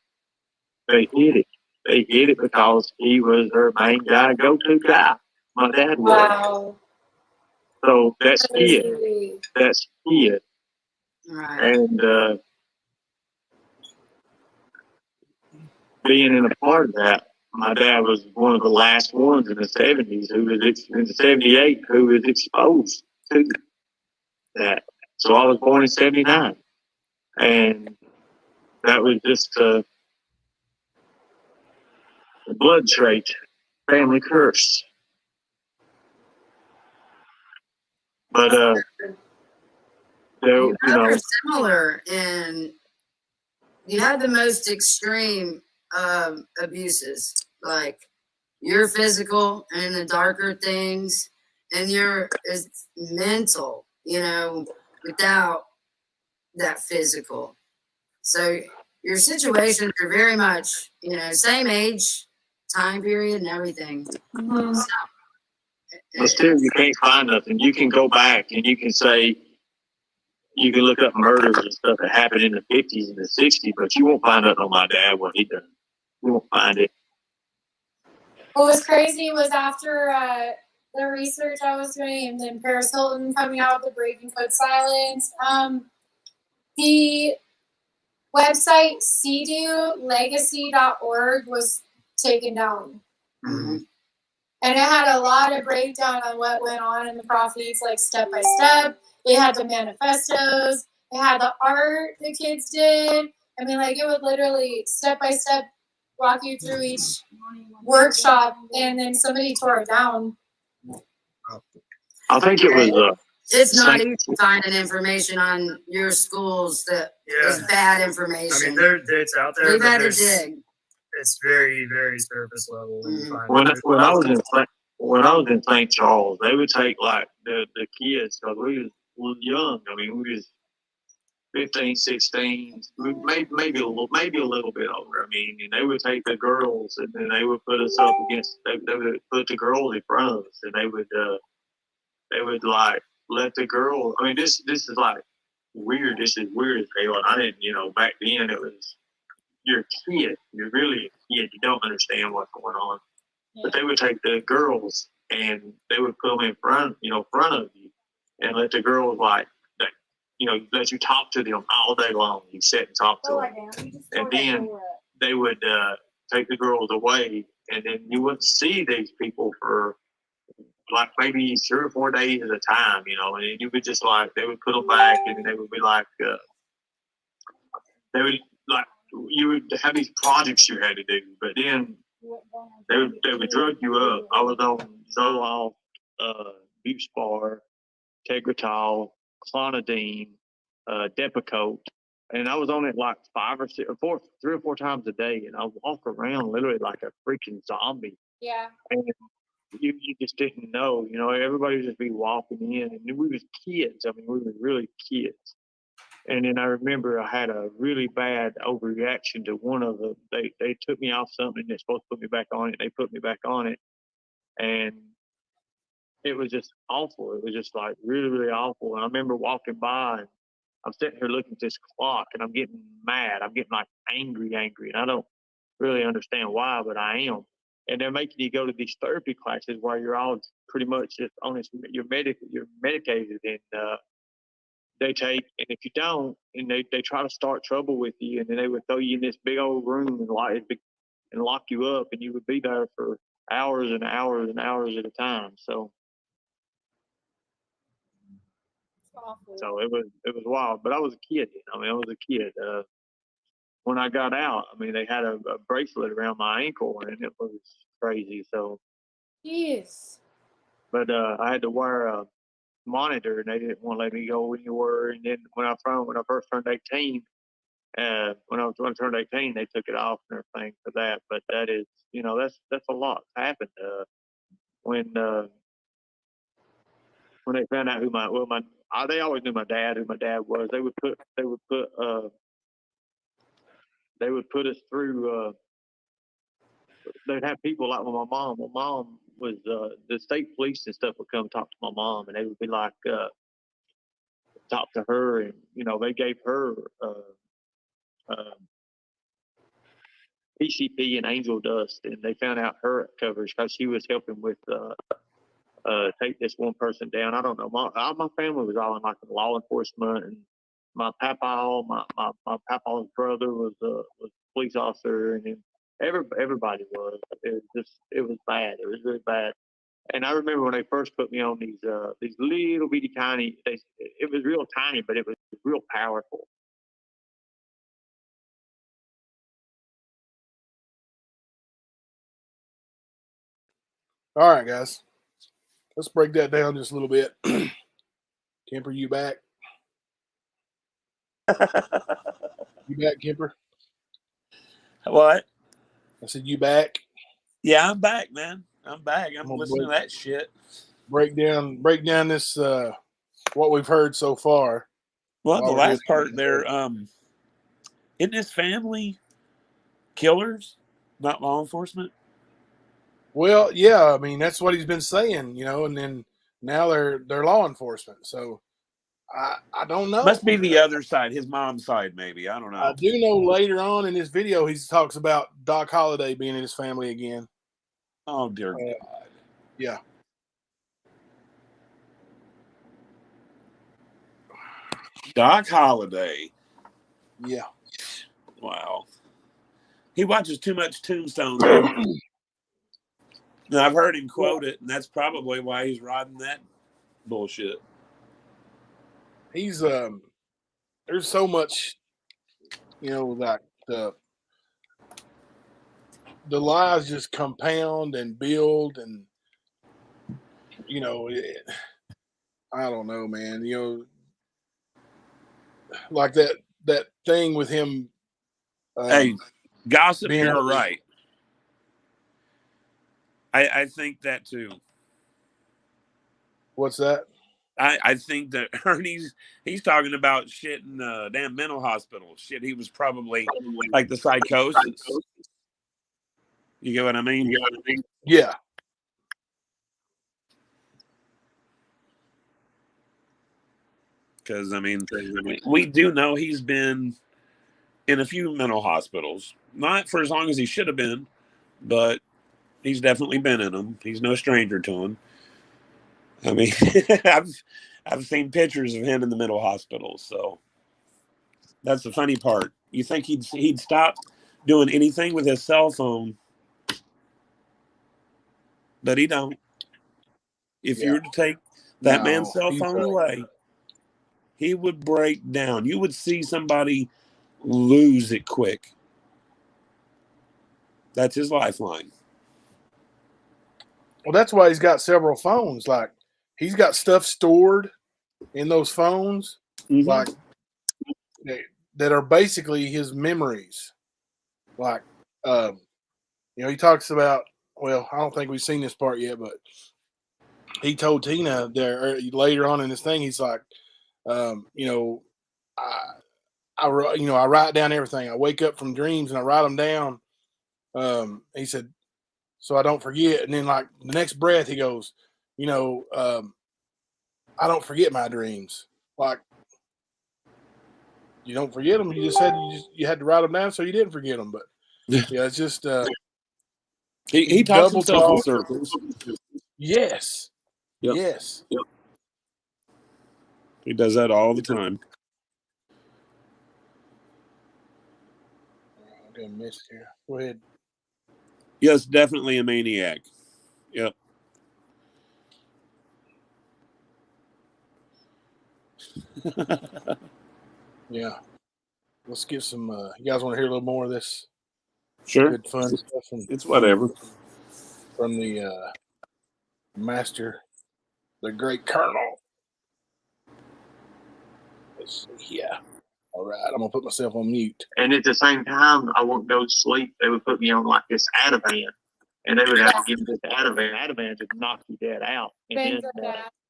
They hid it. They hid it because he was their main guy, go-to guy. My dad was. Wow. So that's it. That's it. Right. And being in a part of that, my dad was one of the last ones in the 70s in the 78 who was exposed to that. So I was born in 79. And that was just a blood trait, family curse. But You guys are similar in you had the most extreme abuses, like you're physical and the darker things, and it's mental, without that physical. So your situations are very much, same age, time period, and everything. Mhm. So, But still, you can't find nothing. You can go back and you can say, you can look up murders and stuff that happened in the 50s and the 60s, but you won't find nothing on my dad, what he done. You won't find it. What was crazy was after the research I was doing, and then Paris Hilton coming out with the Breaking Code Silence, the website CDUlegacy.org was taken down. mm-hmm. And it had a lot of breakdown on what went on in the Prophecies, like step by step. It had the manifestos. It had the art the kids did. I mean, like, it would literally step by step walk you through each workshop, and then somebody tore it down. I think it was It's not easy finding information on your schools that is bad information. I mean, it's out there. We've had to dig. It's very, very surface level. when I was in St. Charles, they would take like the kids, because we was young. I mean, we was 15, 16, maybe a little bit older. I mean, and they would take the girls, and then they would put us up against. They would put the girls in front of us, and they would like let the girls. I mean, this is like weird. This is weird as hell. And I didn't, back then it was, you're a kid. You're really a kid. You don't understand what's going on. Yeah. But they would take the girls and they would put them in front of you, and let the girls let you talk to them all day long. You sit and talk to them. And then they would take the girls away, and then you wouldn't see these people for like maybe 3 or 4 days at a time, and you would just they would put them back, and they would be like, you would have these projects you had to do, but then they would drug you up. I was on Zoloft, Buspar, Tegretol, Clonidine, Depakote, and I was on it like 3 or 4 times a day, and I would walk around literally like a freaking zombie. Yeah. And you just didn't know, everybody would just be walking in, and we was kids. I mean, we were really kids. And then I remember I had a really bad overreaction to one of them. They took me off something, they're supposed to put me back on it. They put me back on it, and it was just awful. It was just like really, really awful. And I remember walking by, and I'm sitting here looking at this clock, and I'm getting mad. I'm getting like angry, and I don't really understand why, but I am. And they're making you go to these therapy classes where you're all pretty much just honest. You're medicated, and they take, and if you don't, and they try to start trouble with you, and then they would throw you in this big old room and lock you up, and you would be there for hours and hours and hours at a time. So Awful. So it was wild. But I was a kid. I was a kid. When I got out, they had a bracelet around my ankle, and it was crazy. So, Jeez. but I had to wear a monitor, and they didn't want to let me go anywhere. And then when I first turned 18, when I turned 18, they took it off and everything for that. But that is, that's a lot happened. When they found out they always knew who my dad was. They would put us through. They'd have people like with my mom. My mom was the state police and stuff would come talk to my mom, and they would be like, talk to her, and they gave her PCP and angel dust, and they found out her coverage because she was helping with take this one person down. I don't know. My family was all in like law enforcement, and my papa's brother was a police officer, and then everybody was. It was bad. It was really bad. And I remember when they first put me on these little bitty tiny. It was real tiny, but it was real powerful. All right, guys. Let's break that down just a little bit. Kemper, you back? You back, Kemper? What? I said, you back? Yeah, I'm back, man. I'm back. I'm Come on, listening boy. to that shit. Break down this what we've heard so far. Well, while the we're doing last part there, isn't this family killers, not law enforcement? Well, yeah, that's what he's been saying, and then now they're law enforcement. So I don't know. Must be the other side, his mom's side, maybe. I don't know. I do know later on in this video he talks about Doc Holliday being in his family again. Oh dear God. Yeah. Doc Holliday. Yeah. Wow. He watches too much Tombstone, man. Now, I've heard him quote it, and that's probably why he's riding that bullshit. He's there's so much, like the lies just compound and build, and I don't know, man. Like that thing with him. Hey, gossip, being you're right. I think that too. What's that? I think that Ernie's he's talking about shit in the damn mental hospital. Shit, he was probably like the psychosis. You get what I mean? Yeah. Because we do know he's been in a few mental hospitals, not for as long as he should have been, but he's definitely been in them. He's no stranger to them. I've seen pictures of him in the mental hospital, so that's the funny part. You think he'd stop doing anything with his cell phone, but he don't. If you were to take that man's cell phone away, he would break down. You would see somebody lose it quick. That's his lifeline. Well, that's why he's got several phones. Like, he's got stuff stored in those phones, like that are basically his memories. Like, he talks about. Well, I don't think we've seen this part yet, but he told Tina there later on in this thing. He's like, I write down everything. I wake up from dreams and I write them down. He said, so I don't forget. And then, like, the next breath, he goes, I don't forget my dreams. Like, you don't forget them. You just said you had to write them down, so you didn't forget them. But yeah, it's just he talks himself in circles. Yes. Yep. Yes. Yep. He does that all the time. I'm gonna miss here. Go ahead. Yes, definitely a maniac. Yep. Yeah. Let's get some. You guys want to hear a little more of this Sure. good fun stuff It's whatever. from the master, the great Colonel? Let's see. Yeah. All right. I'm gonna put myself on mute. And at the same time, I wouldn't go to sleep. They would put me on like this Ativan, and they would have to give me this Ativan. Ativan just knock you dead out. And then,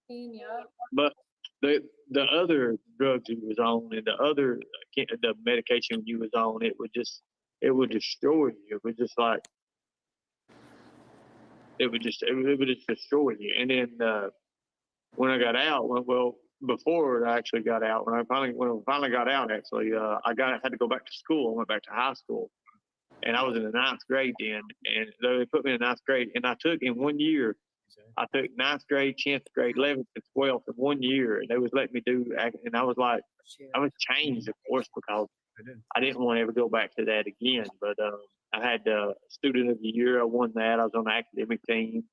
Yep. but the other drugs you was on and the medication you was on, it would destroy you. It would just like it would just destroy you. And then when I got out, before I actually got out, when I finally got out, actually, had to go back to school. I went back to high school, and I was in the 9th grade then, and they put me in the 9th grade, and I took in 1 year. I took 9th grade, 10th grade, 11th, and 12th in 1 year, and they was letting me do, and I was like, I was changed, of course, because I didn't want to ever go back to that again. But I had student of the year. I won that. I was on the academic team.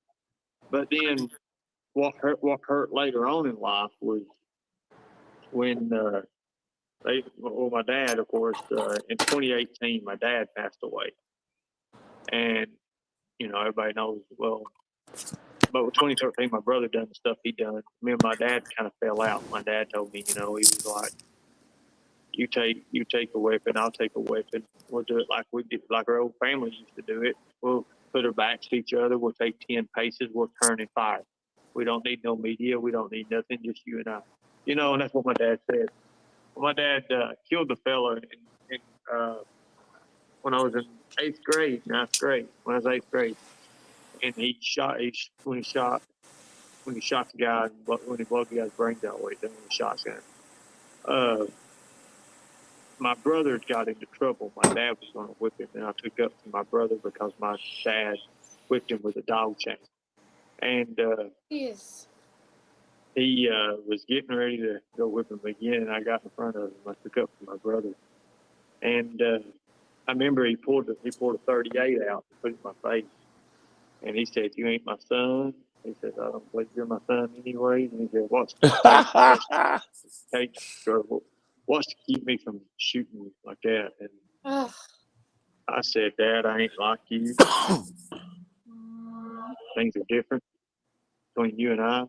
But then what hurt later on in life was when my dad, of course, in 2018, my dad passed away. And, everybody knows, well, but with 2013, my brother done the stuff he done. Me and my dad kind of fell out. My dad told me, he was like, you take a weapon, I'll take a weapon. We'll do it like we did, like our old family used to do it. We'll put our backs to each other. We'll take 10 paces. We'll turn and fire. We don't need no media. We don't need nothing, just you and I. And that's what my dad said. Well, my dad killed the fella when I was in 9th grade, when I was 8th grade. And when he shot the guy, when he blew the guy's brains out, with the shotgun. My brother got into trouble. My dad was going to whip him, and I took up to my brother because my dad whipped him with a dog chain. And Yes. he was getting ready to go whip him again, and I got in front of him. I took up to my brother, and I remember he pulled a 38 out and put it in my face, and he said, "You ain't my son." He said, "I don't believe you're my son anyways." And he said, "What's to keep me from shooting you like that?" And I said, "Dad, I ain't like you. Things are different between you and I."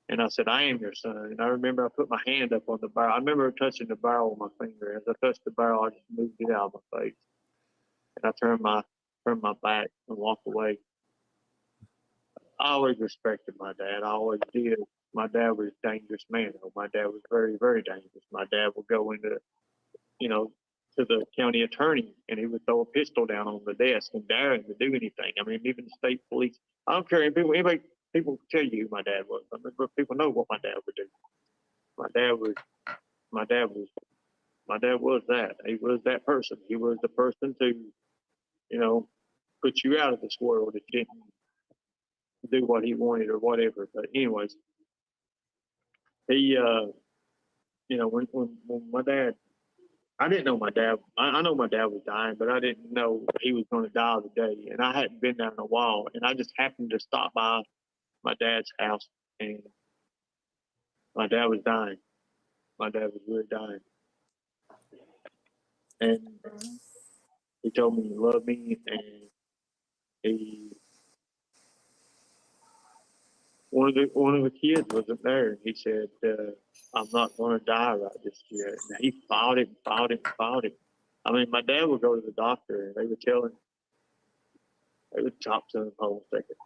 And I said, "I am your son." And I remember I put my hand up on the barrel. I remember touching the barrel with my finger. As I touched the barrel, I just moved it out of my face. And I turned my back and walked away. I always respected my dad. I always did. My dad was a dangerous man. My dad was very, very dangerous. My dad would go into, to the county attorney, and he would throw a pistol down on the desk and dare him to do anything. I mean, even the state police. I don't care. People tell you who my dad was. I mean, but people know what my dad would do. My dad was that. He was that person. He was the person to, put you out of this world if you didn't do what he wanted or whatever. But anyways, he, when my dad, I didn't know my dad. I know my dad was dying, but I didn't know he was going to die today. And I hadn't been there in a while, and I just happened to stop by my dad's house, and my dad was dying. My dad was really dying, and he told me he loved me, and one of the kids wasn't there. And he said, "I'm not going to die right this year." And he fought it. I mean, my dad would go to the doctor, and they would tell him, they would talk to him for a whole second.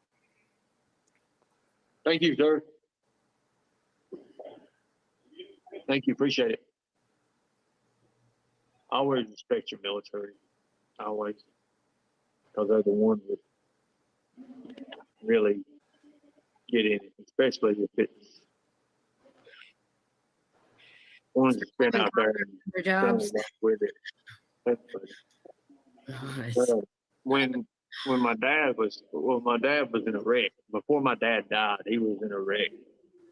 Thank you, sir. Thank you. Appreciate it. I always respect your military. Always. Because they're the ones that really get in it, especially if it's ones that spend out there and Their jobs. with it. That's Nice. funny. When my dad was in a wreck. Before my dad died, he was in a wreck,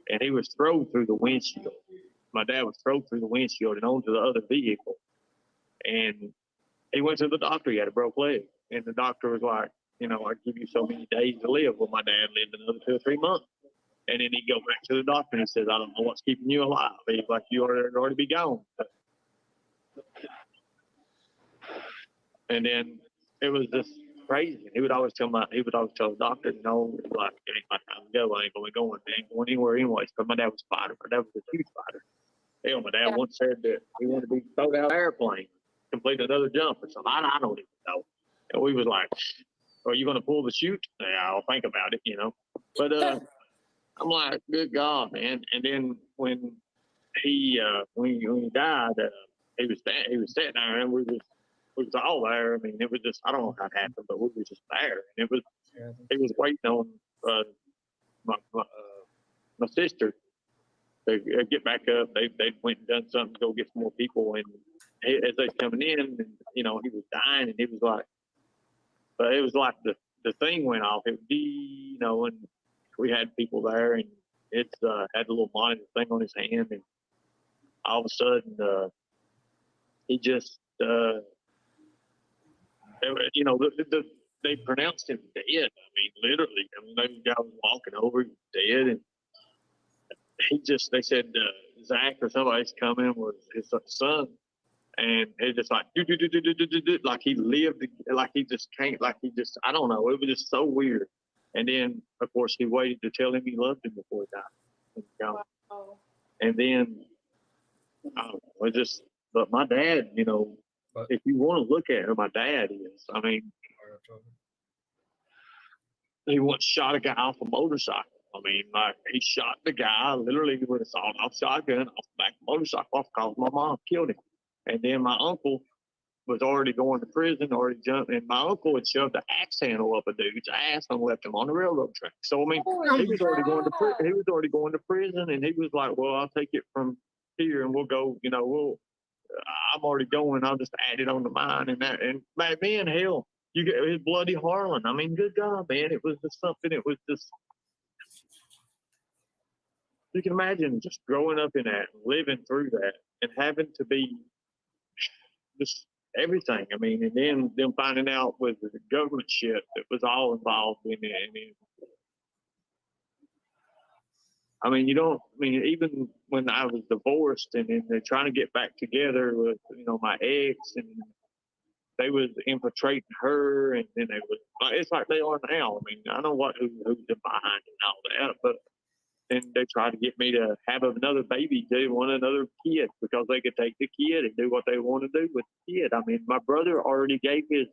and he was thrown through the windshield. My dad was thrown through the windshield and onto the other vehicle, and he went to the doctor. He had a broke leg, and the doctor was like, "I give you so many days to live." Well, my dad lived another 2 or 3 months, And then he go back to the doctor and he says, I don't know what's keeping you alive. He's like, you already be gone. And then it was just crazy. He would always tell the doctor, no, like, it ain't my time to go. I ain't going. I ain't going anywhere anyways. Because my dad was a fighter. My dad was a huge fighter. Hell, my dad once said that he wanted to be thrown out of an airplane, complete another jump or something. I don't even know. And we was like, are you going to pull the chute? Yeah, I'll think about it, But I'm like, good God, man. And then when he died, he was sitting there, and we was all there. I mean, it was just, I don't know how it happened, but we were just there. And he was waiting on my sister to get back up. They went and done something to go get some more people. And as they was coming in, and, he was dying, and it was like the thing went off. It, and we had people there, and it's had a little monitor thing on his hand, and all of a sudden he just they pronounced him dead. I mean, literally. I mean, the guy was walking over, dead, and they said Zach or somebody's coming with his son, and it just like like he lived, like he just can't, like he just, I don't know. It was just so weird. And then, of course, he waited to tell him he loved him before he died. Wow. And then, I don't know, it just, but my dad, if you want to look at who my dad is, I mean, he once shot a guy off a motorcycle. I mean, like, he shot the guy literally with a sawed-off shotgun off the back of the motorcycle because my mom killed him. And then my uncle was already going to prison, already jumped, and my uncle had shoved an axe handle up a dude's ass and left him on the railroad track. So I mean, he was already going to prison, and he was like, "Well, I'll take it from here, and we'll go. I'm already going. I'll just add it on to mine." And back then, hell, you get his Bloody Harlan. I mean, good God, man, it was just something. It was just, you can imagine just growing up in that, living through that, and having to be just everything. I mean, and then them finding out with the government shit that was all involved in it. I mean, even when I was divorced and then they're trying to get back together with, my ex, and they was infiltrating her, and then it's like they are now. I mean, I know who's behind and all that, but then they tried to get me to have another baby, another kid, because they could take the kid and do what they want to do with the kid. I mean, my brother already gave his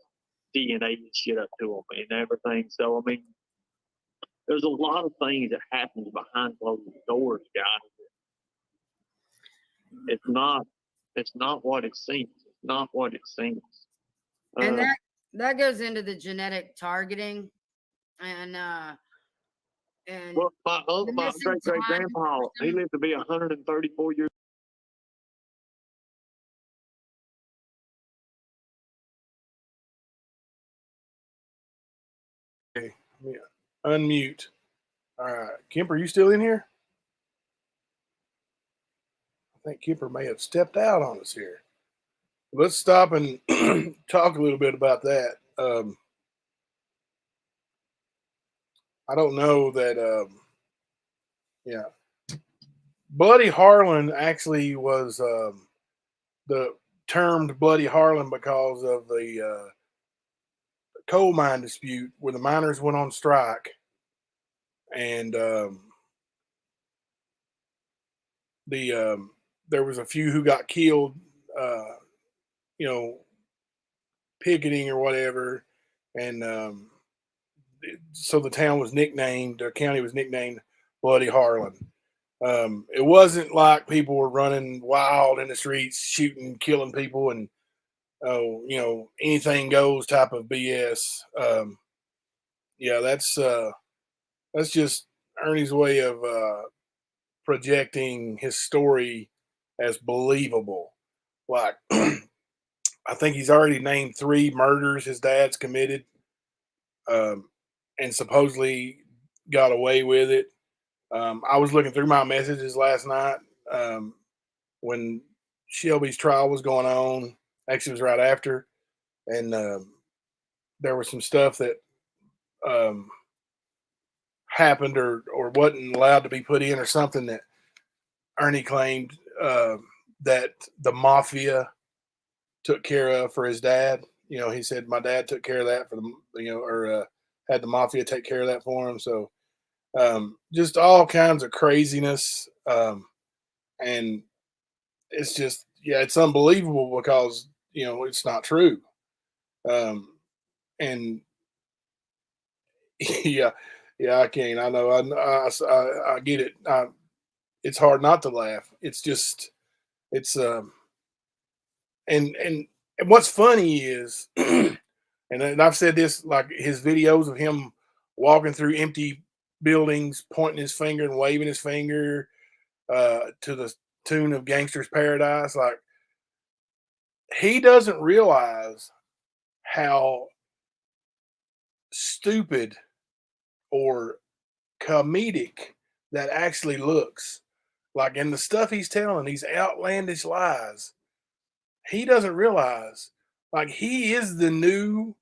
DNA and shit up to him and everything. So, I mean, there's a lot of things that happens behind closed doors, guys. It's not what it seems. It's not what it seems. And that goes into the genetic targeting, and well, my great grandpa, he lived to be 134 years. Okay, unmute. All right, Kemper, you still in here? I think Kemper may have stepped out on us here. Let's stop and talk a little bit about that. I don't know that. Bloody Harlan actually was the termed Bloody Harlan because of the coal mine dispute where the miners went on strike, and there was a few who got killed, picketing or whatever, and so the county was nicknamed Bloody Harlan. It wasn't like people were running wild in the streets, shooting, killing people, and anything goes type of BS. That's just Ernie's way of projecting his story as believable. Like, I think he's already named 3 murders his dad's committed, and supposedly got away with it. I was looking through my messages last night when Shelby's trial was going on. Actually, it was right after, and there was some stuff that happened or wasn't allowed to be put in or something that Ernie claimed that the mafia took care of for his dad. You know, he said my dad took care of that for the, you know, or had the mafia take care of that for him. So just all kinds of craziness. And it's just, yeah, it's unbelievable because, you know, it's not true. And yeah, I can't. I know. I get it. It's hard not to laugh. It's just, it's and what's funny is, and I've said this, like his videos of him walking through empty buildings, pointing his finger and waving his finger to the tune of Gangster's Paradise. Like he doesn't realize how stupid or comedic that actually looks. Like in the stuff he's telling, these outlandish lies, he doesn't realize like he is the new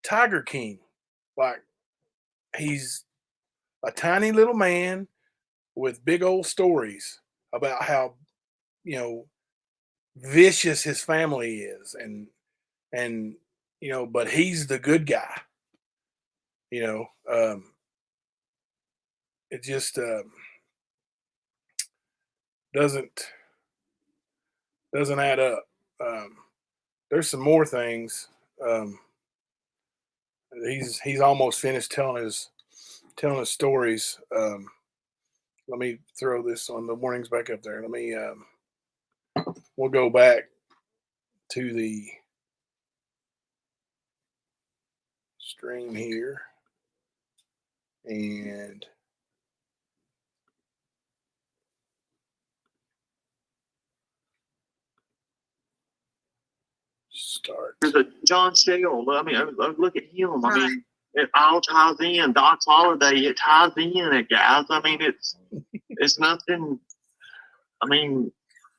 Tiger King. Like he's a tiny little man with big old stories about how, you know, vicious his family is and you know, but he's the good guy. You know, it just doesn't add up. There's some more things. He's almost finished telling his stories. Let me throw this on the warnings back up there. Let me we'll go back to the stream here and start. There's a John Shell. I mean, look at him. I mean, it all ties in. Doc's Holiday, it ties in, guys. I mean, it's nothing. I mean,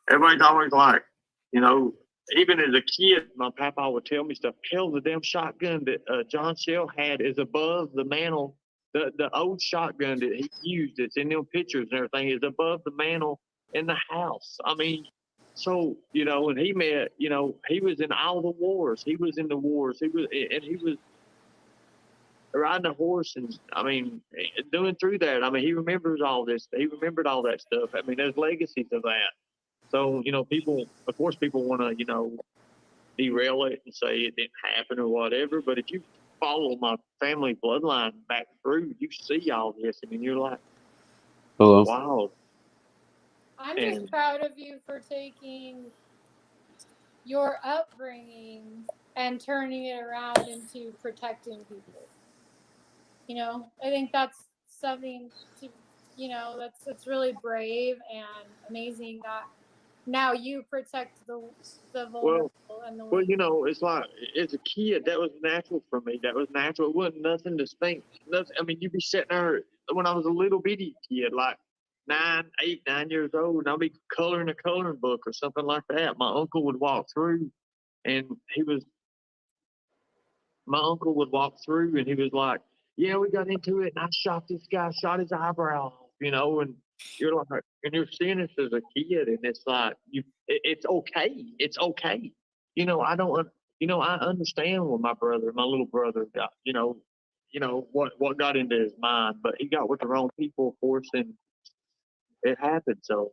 everybody's always like, you know, even as a kid, my papa would tell me stuff. Hell, the damn shotgun that John Shell had is above the mantle. The old shotgun that he used, it's in them pictures and everything, is above the mantle in the house. I mean, so, you know, and he met, you know, he was in all the wars. He was in the wars. He was riding a horse and, I mean, doing through that. I mean, he remembers all this. He remembered all that stuff. I mean, there's legacies of that. So, you know, people, of course, people want to, you know, derail it and say it didn't happen or whatever. But if you follow my family bloodline back through, you see all this. I mean, you're like, Hello. wow. I'm just proud of you for taking your upbringing and turning it around into protecting people. You know, I think that's something to, you know, that's really brave and amazing that now you protect the vulnerable and the weak. Well, you know, it's like as a kid, that was natural for me. That was natural. It wasn't nothing to think. Nothing. I mean, you'd be sitting there when I was a little bitty kid, like 9 years old, and I'd be coloring a coloring book or something like that. My uncle would walk through, and he was like, "Yeah, we got into it, and I shot this guy, shot his eyebrow off," you know, and you're like, and you're seeing this as a kid, and it's like, it's okay. It's okay. You know, I understand what my little brother got, you know, what got into his mind, but he got with the wrong people, of course, and it happened. So.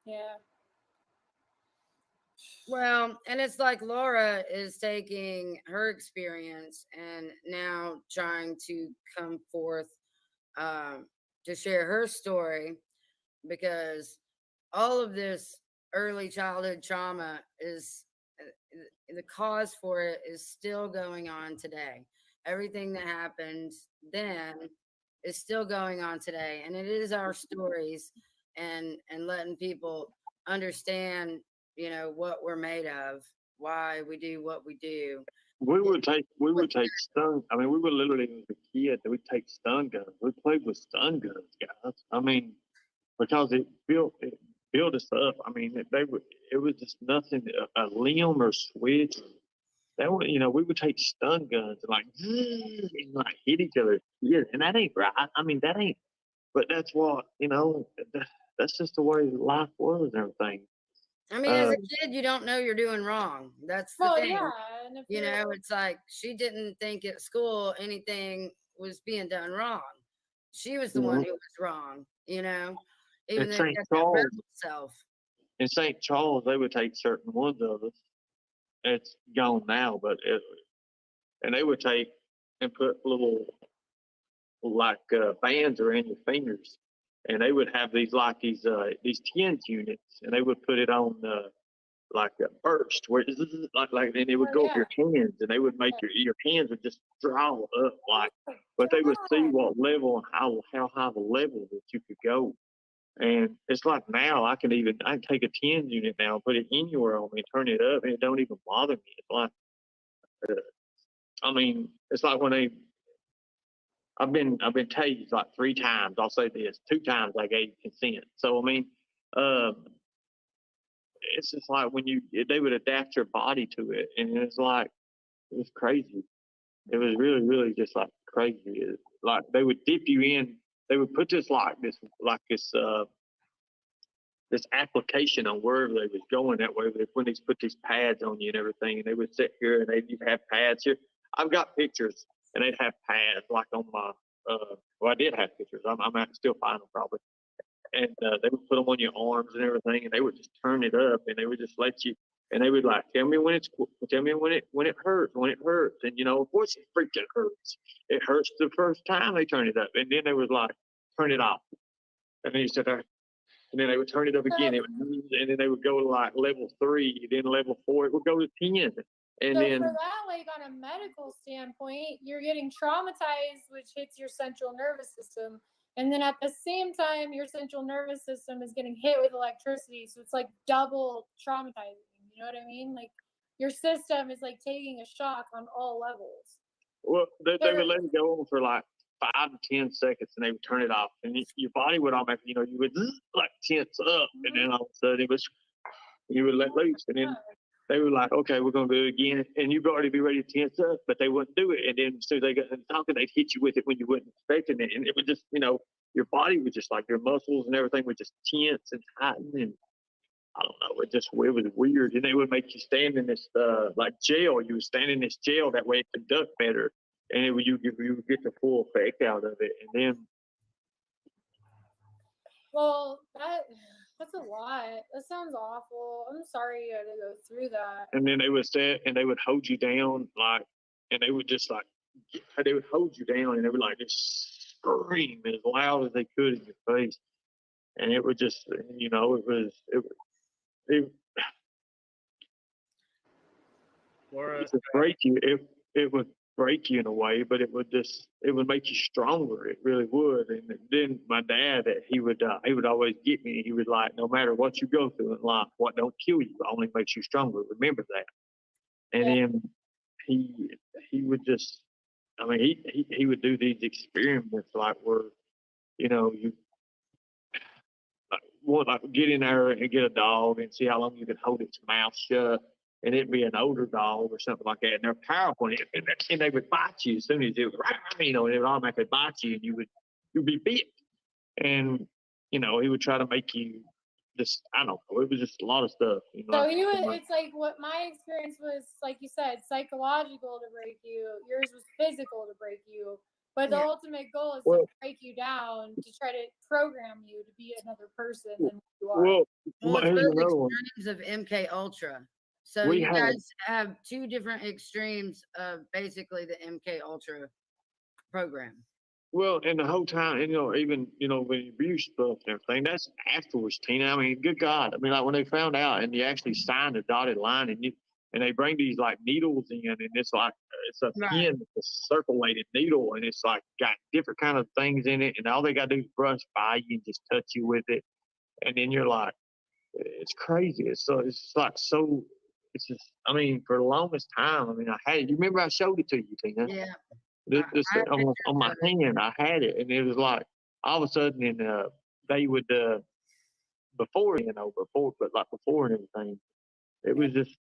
Yeah. Well, and it's like Laura is taking her experience and now trying to come forth to share her story, because all of this early childhood trauma is the cause for it is still going on today. Everything that happened then is still going on today, and it is our stories and letting people understand, you know, what we're made of, why we do what we do. We would take stun. I mean, we were literally as a kid. We'd take stun guns. We played with stun guns, guys. I mean, because it built us up. I mean, it was just nothing. A limb or switch. that would, we would take stun guns and like, and like hit each other. Yeah, and that ain't right. I mean, that ain't. But that's what that's just the way life was and everything. I mean, as a kid, you don't know you're doing wrong. That's the Well, thing. yeah, and if You you're- know, it's like she didn't think at school anything was being done wrong. She was the one who was wrong, you know, even In though St. she had that Charles, rebel self. in St. Charles, they would take certain ones of us. It's gone now, but and they would take and put little like bands around your fingers, and they would have these TENS units, and they would put it on like a burst where it's like and it would go up your hands, and they would make your hands would just draw up like, but they would see what level and how high the level that you could go. And it's like now I can take a TENS unit now and put it anywhere on me, turn it up, and it don't even bother me. It's like, I mean, it's like when I've been tased like 3 times. I'll say this: 2 times I gave consent. So I mean, it's just like when they would adapt your body to it, and it was crazy. It was really, really just like crazy. Like they would dip you in. They would put this this application on wherever they was going. That way, when they put these pads on you and everything, and they would sit here and they'd have pads here. I've got pictures, and they'd have pads like on my. Well, I did have pictures. I'm still find them probably. And they would put them on your arms and everything, and they would just turn it up, and they would just let you. And they would like tell me when it hurts, and of course it freaking hurts. It hurts the first time they turn it up, and then they would like turn it off, and then you sit there. And then they would turn it up again. And then they would go to like level 3, then level 4. It would go to 10. And so then for that, like on a medical standpoint, you're getting traumatized, which hits your central nervous system. And then at the same time, your central nervous system is getting hit with electricity. So it's like double traumatizing. You know what I mean? Like your system is like taking a shock on all levels. Well, they would let it go on for like 5 to 10 seconds, and they would turn it off, and your body would automatically, you would like tense up, and then all of a sudden you would let loose, and then they were like, okay, we're gonna do it again, and you'd already be ready to tense up, but they wouldn't do it, and then as soon as they got talking, they'd hit you with it when you wasn't expecting it, and it would just, your body would just like your muscles and everything would just tense and tighten, and I don't know, it was weird, and they would make you stand in this like jail. You would stand in this jail that way it could duck better. And you would get the full effect out of it, and then. Well, that's a lot. That sounds awful. I'm sorry you had to go through that. And then they would sit and they would hold you down, like, and they would just like, they would hold you down, and they would like just scream as loud as they could in your face, and it would just, it would break you. It would break you in a way, but it would make you stronger. It really would. And then my dad, he would always get me. He was like, no matter what you go through in life, what don't kill you only makes you stronger. Remember that. And then he would just, I mean, he would do these experiments like where, you like get in there and get a dog and see how long you can hold its mouth shut. And it'd be an older dog or something like that, and they're powerful, and they would bite you as soon as it would, it would automatically bite you, and you'd be bit. And he would try to make you just, I don't know, it was just a lot of stuff. So it's like what my experience was, like you said, psychological to break you. Yours was physical to break you. But the ultimate goal is to break you down, to try to program you to be another person than you are. Well, It's both extremes of MK Ultra. So you guys have 2 different extremes of basically the MK Ultra program. Well, and the whole time, even, when you abuse stuff and everything, that's afterwards, Tina. I mean, good God. I mean, like when they found out and you actually signed a dotted line and they bring these like needles in, and it's like, it's a pin, it's a circulated needle, and it's like got different kind of things in it. And all they got to do is brush by you and just touch you with it. And then you're like, it's crazy. It's just, I mean, for the longest time, I mean, I had it. You remember I showed it to you, Tina? Yeah. On my hand, I had it, and it was like all of a sudden, and they would before and everything. It was just,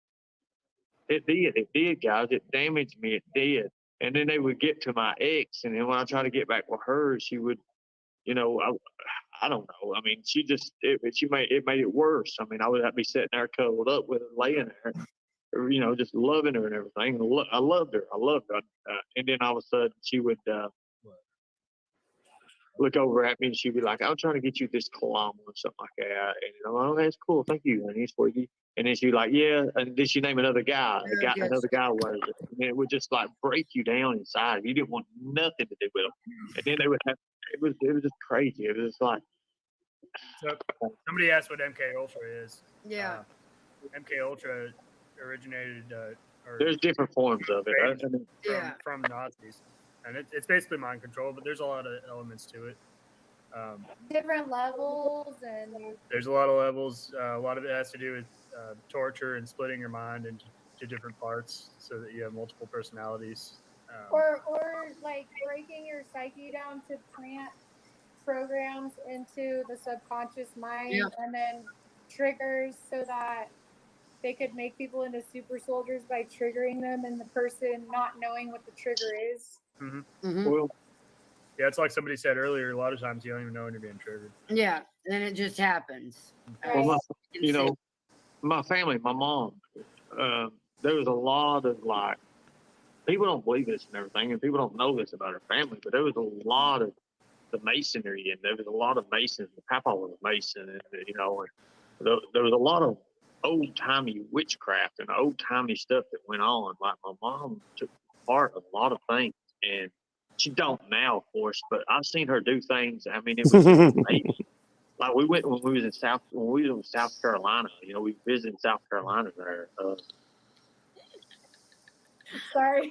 It did, guys. It damaged me. It did. And then they would get to my ex, and then when I try to get back with her, she would, you know, I don't know. I mean, it made it worse. I mean, I would have to be sitting there cuddled up with her, laying there, or, you know, just loving her and everything. And I loved her. And then all of a sudden, she would look over at me, and she'd be like, "I'm trying to get you this cologne or something like that." And I'm like, "Oh, that's cool. Thank you, honey. It's for you." And then she'd be like, "Yeah." And then she named another guy. Another guy wears it. And it would just like break you down inside. You didn't want nothing to do with them. And then they would have. It was just crazy. It was just like. So somebody asked what MK Ultra is. Yeah. MK Ultra originated. There's different forms of it. Right? I mean, from Nazis, and it's basically mind control, but there's a lot of elements to it. Different levels, and there's a lot of levels. A lot of it has to do with torture and splitting your mind into different parts, so that you have multiple personalities. Or like breaking your psyche down to plant programs into the subconscious mind, and then triggers so that they could make people into super soldiers by triggering them and the person not knowing what the trigger is. Well, yeah, it's like somebody said earlier, a lot of times you don't even know when you're being triggered. Yeah, and then it just happens. Well, my family, my mom, there was a lot of like, people don't believe this and everything, and people don't know this about her family, but there was a lot of the masonry, and there was a lot of masons. Papa was a mason, and you know, and there was a lot of old timey witchcraft and old timey stuff that went on. Like my mom took part of a lot of things, and she don't now, of course, but I've seen her do things. I mean, it was amazing. Like we went when we was in South Carolina. You know, we visited South Carolina there. Sorry.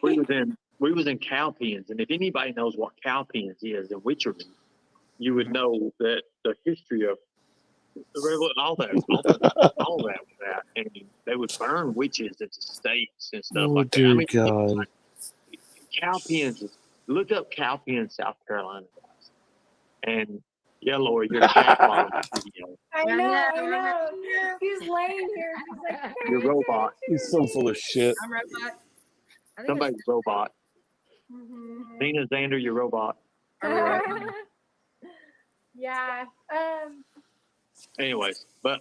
We was in Cowpens, and if anybody knows what Cowpens is in witchery, you would know that the history of all that was that. And they would burn witches into stakes and stuff like that. I mean, God. Cowpens, look up Cowpens, South Carolina, guys. And yeah, Lori, you're jackpot on the video. I know. He's laying here. He's like, You're robot. He's so full of shit. I'm robot. Somebody's robot. Mm-hmm. Nina Xander, you're robot. Yeah. Anyways, but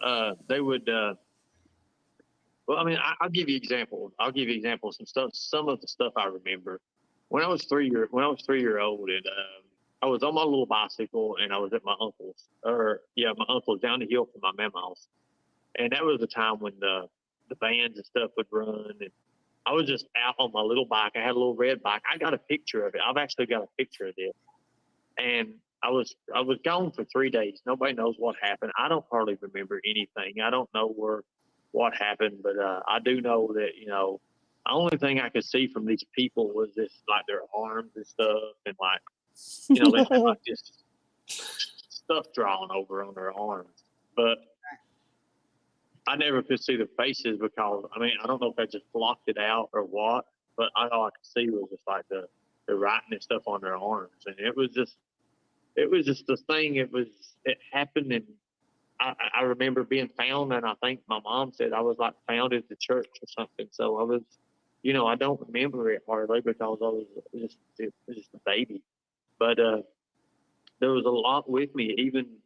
they would. Well, I mean, I'll give you examples. I'll give you examples of some of the stuff I remember. When I was 3 years old, and I was on my little bicycle, and I was at my uncle's. My uncle's down the hill from my mama's, and that was the time when the bands and stuff would run, and I was just out on my little bike. I had a little red bike. I got a picture of it. I've actually got a picture of this, and I was gone for 3 days. Nobody knows what happened. I don't hardly remember anything. I don't know what happened, but I do know that, you know, the only thing I could see from these people was this, like their arms and stuff, and like, you know, they had like this stuff drawn over on their arms. But I never could see the faces because, I mean, I don't know if they just blocked it out or what, but all I could see was just like the writing and stuff on their arms, and it was just the thing. It happened, and I remember being found, and I think my mom said I was like found at the church or something. So I was, you know, I don't remember it hardly because I was just a baby. But there was a lot with me. Even,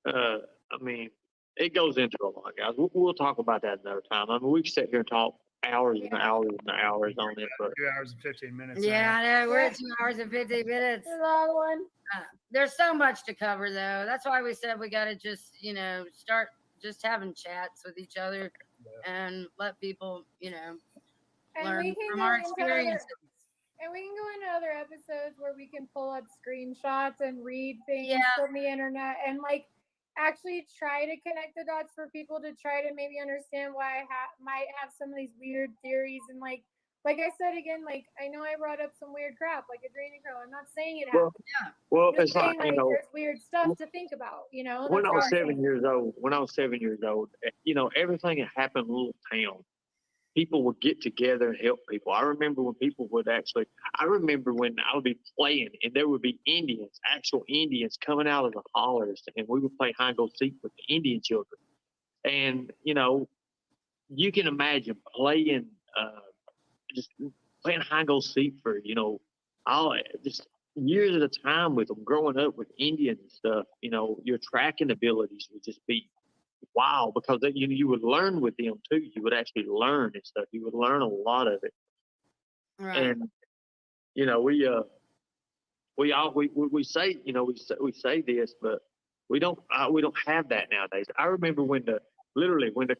I mean, it goes into a lot, guys. We'll talk about that another time. I mean, we can sit here and talk hours and hours and hours on it. But 2 hours and 15 minutes. Yeah, I know. We're at 2 hours and 15 minutes. Long one. There's so much to cover, though. That's why we said we got to just, you know, start just having chats with each other and let people, you know, learn from our experiences. And we can go into other episodes where we can pull up screenshots and read things from the internet and like actually try to connect the dots for people to try to maybe understand why I might have some of these weird theories. And like I said again, like I know I brought up some weird crap like adrenochrome. I'm not saying it happened. Well, I'm it's saying, like, you know, there's weird stuff to think about, you know. When I was 7 years old, you know, everything that happened in a little town, people would get together and help people. I remember when I would be playing and there would be actual Indians coming out of the hollers, and we would play hide and go seek with the Indian children. And, you know, you can imagine playing just playing hide and go seek for, all just years at a time with them, growing up with Indians and stuff. Your tracking abilities would just be wow, because you would learn with them too. You would actually learn and stuff. You would learn a lot of it. Right. And we say this, but we don't have that nowadays. I remember when the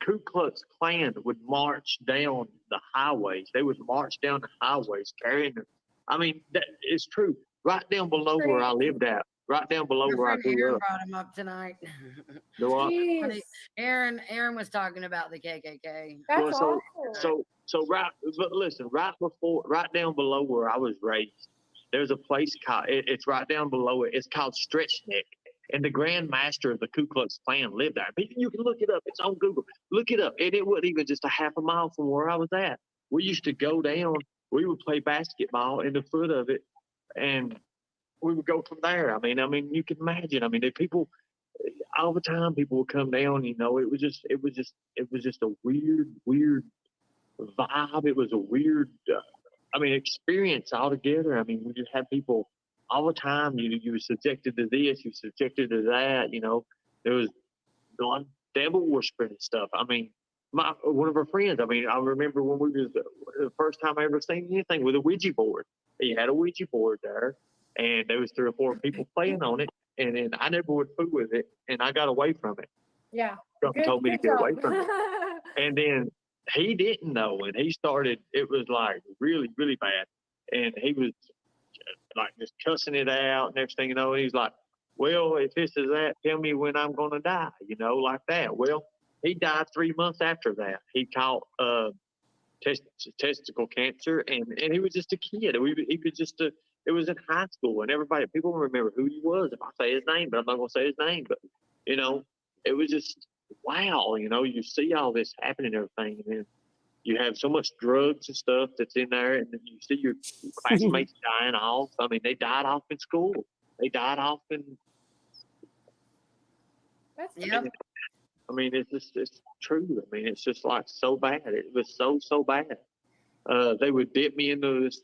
Ku Klux Klan would march down the highways. They would march down the highways carrying them. I mean, that is true. Right down below where I lived at. Right down below Your where I friend grew Aaron up. brought him up tonight. Do I? Jeez, Aaron was talking about the KKK. that's Well, awful. So but listen, right down below where I was raised, there's a place called, it's right down below it. It's called Stretch Neck. And the Grand Master of the Ku Klux Klan lived there. You can look it up. It's on Google. Look it up. And it wasn't even just a half a mile from where I was at. We used to go down. We would play basketball in the foot of it, and we would go from there. I mean, you can imagine. I mean, people all the time. People would come down. It was just a weird vibe. It was a weird, experience altogether. I mean, we just had people all the time. You were subjected to this, you were subjected to that. There was like devil worshiping and stuff. I mean, one of our friends. I mean, I remember when we was the first time I ever seen anything with a Ouija board. He had a Ouija board there, and there was 3 or 4 people playing on it, and then I never would fool with it, and I got away from it. Yeah. Something told me to get away from it, and then he didn't know, and he started. It was like really, really bad, and he was like just cussing it out. Next thing you know, he's like, "Well, if this is that, tell me when I'm gonna die." Like that. Well, he died 3 months after that. He caught testicle cancer, and he was just a kid. He was just a. It was in high school, and people remember who he was if I say his name, but I'm not gonna say his name. But it was just wow. You see all this happening and everything, and then you have so much drugs and stuff that's in there, and then you see your classmates dying off. I mean, they died off in school. They died off in. That's Yep. I mean, it's true. I mean, it's just like so bad. It was so bad. They would dip me into this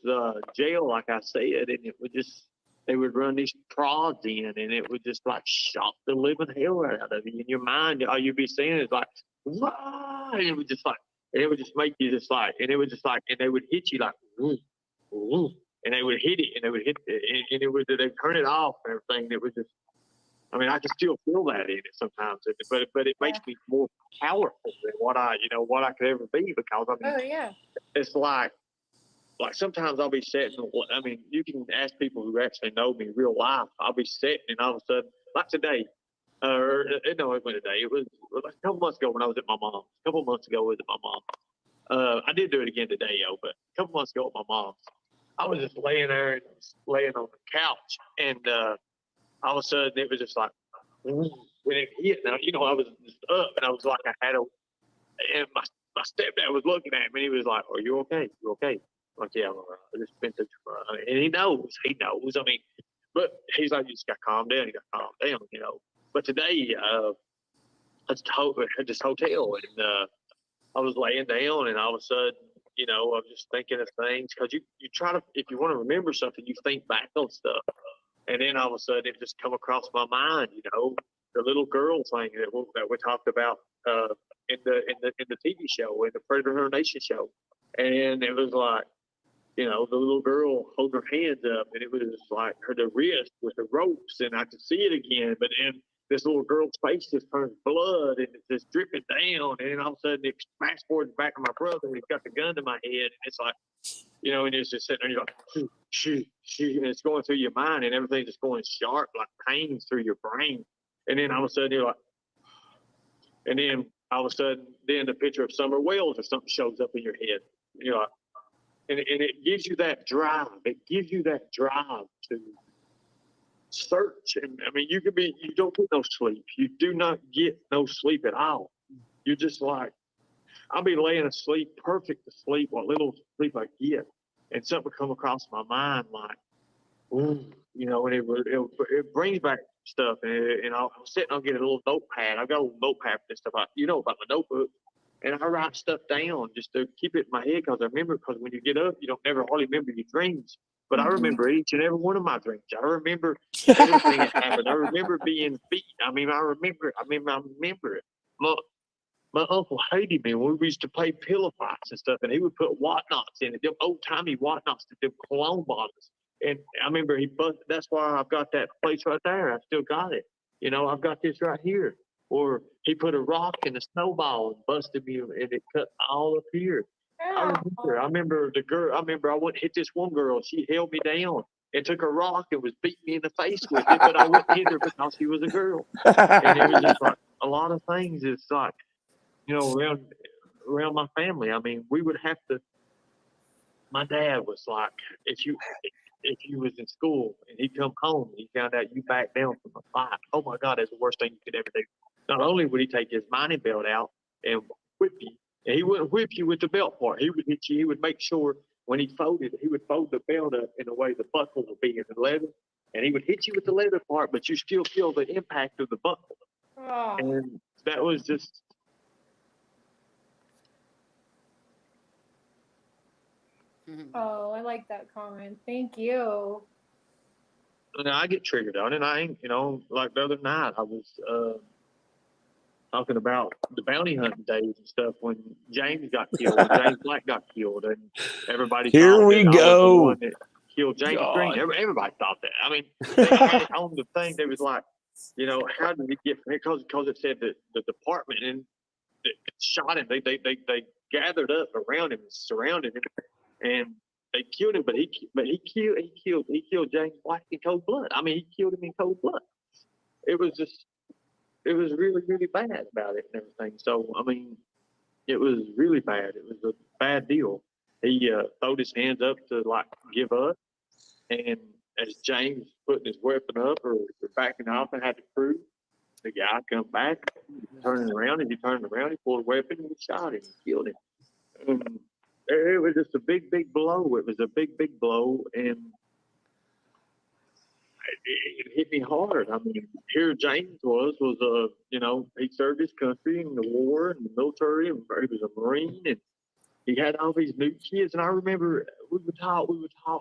jail, like I said, and it would they would run these prods in, and it would just like shock the living hell out of you. In your mind, all you'd be saying is like, "Wah!" And it would just make you just like, and it would just like, and they would hit you like, "Ooh, ooh," and they would hit it, and they would hit it, and it would, they'd turn it off and everything. And it was just, I mean, I can still feel that in it sometimes, but it makes me more powerful than what I could ever be, because I mean, Oh yeah. it's like sometimes I'll be sitting. I mean, you can ask people who actually know me real life. I'll be sitting, and all of a sudden, like today, it wasn't today. It was like a couple months ago when I was at my mom's. A couple months ago, I was at my mom's. I did do it again today, but a couple months ago at my mom's, I was just laying there and laying on the couch, and all of a sudden it was just like, when it hit. Now, I was just up, and I was like, and my stepdad was looking at me, and he was like, "Are you okay? You okay?" I'm like, "Yeah, I'm all right. I just been through." And he knows. I mean, but he's like, "You just got to calm down. You got to calm down." But today, I was at this hotel, and I was laying down, and all of a sudden, I was just thinking of things, because you try to, if you want to remember something, you think back on stuff, and then all of a sudden it just come across my mind, the little girl thing that we talked about in the TV show, in the Predator Nation show, and it was like, the little girl holding her hands up, and it was like the wrist with the ropes, and I could see it again, but then this little girl's face just turns blood, and it's just dripping down, and then all of a sudden it fast forwards back to my brother, and he's got the gun to my head, and it's like, and it's just sitting there, and you're like, shoot, and it's going through your mind, and everything's just going sharp, like pains through your brain, and then all of a sudden you're like, and then all of a sudden, then the picture of Summer Wells or something shows up in your head, like, and it gives you that drive. It gives you that drive to search. And I mean, you don't get no sleep. You do not get no sleep at all. You're just like, I'll be laying asleep, perfect to sleep, what little sleep I get, and something come across my mind like, ooh, and it brings back stuff. And I'll sit and I'll get a little notepad. I've got a little notepad for this stuff. About my notebook. And I write stuff down just to keep it in my head because I remember, because when you get up, you don't never hardly remember your dreams. But I remember each and every one of my dreams. I remember everything that happened. I remember being beat. I remember it. My uncle hated me when we used to play pillow fights and stuff, and he would put whatnots in it, them old timey whatnots, them cologne bottles. And I remember he busted. That's why I've got that place right there. I still got it. I've got this right here. Or he put a rock in a snowball and busted me, and it cut all up here. I remember the girl. I remember I went and hit this one girl. She held me down and took a rock and was beating me in the face with it, but I wouldn't hit her because she was a girl. And it was just like a lot of things. It's like, around my family. I mean, we would have to. My dad was like, if you was in school and he'd come home and he found out you backed down from a fight, oh my God, that's the worst thing you could ever do. Not only would he take his mining belt out and whip you, and he wouldn't whip you with the belt part. He would hit you. He would make sure when he would fold the belt up in a way the buckle would be in the leather, and he would hit you with the leather part, but you still feel the impact of the buckle. Oh. And that was just. Oh, I like that comment. Thank you. I get triggered on it. I ain't, like the other night, I was talking about the bounty hunting days and stuff when James got killed, when James Black got killed, and everybody Here thought we that I was go. the one that killed James God. Green. Everybody thought that. I mean, they had it on the thing. They was like, how did it get? Because it said that the department and that shot him. They gathered up around him and surrounded him, and they killed him. But he killed James Black in cold blood. I mean, he killed him in cold blood. It was really, really bad about it and everything. So, I mean, it was really bad. It was a bad deal. He throwed his hands up to, give up. And as James putting his weapon up or backing off and had to prove, the guy come back, turning around, and he turned around, he pulled a weapon, and he shot him, and killed him. And it was just a big, big blow. It was a big, big blow. And it hit me hard. I mean, here James was he served his country in the war and the military, and he was a Marine, and he had all these new kids. And I remember we would talk.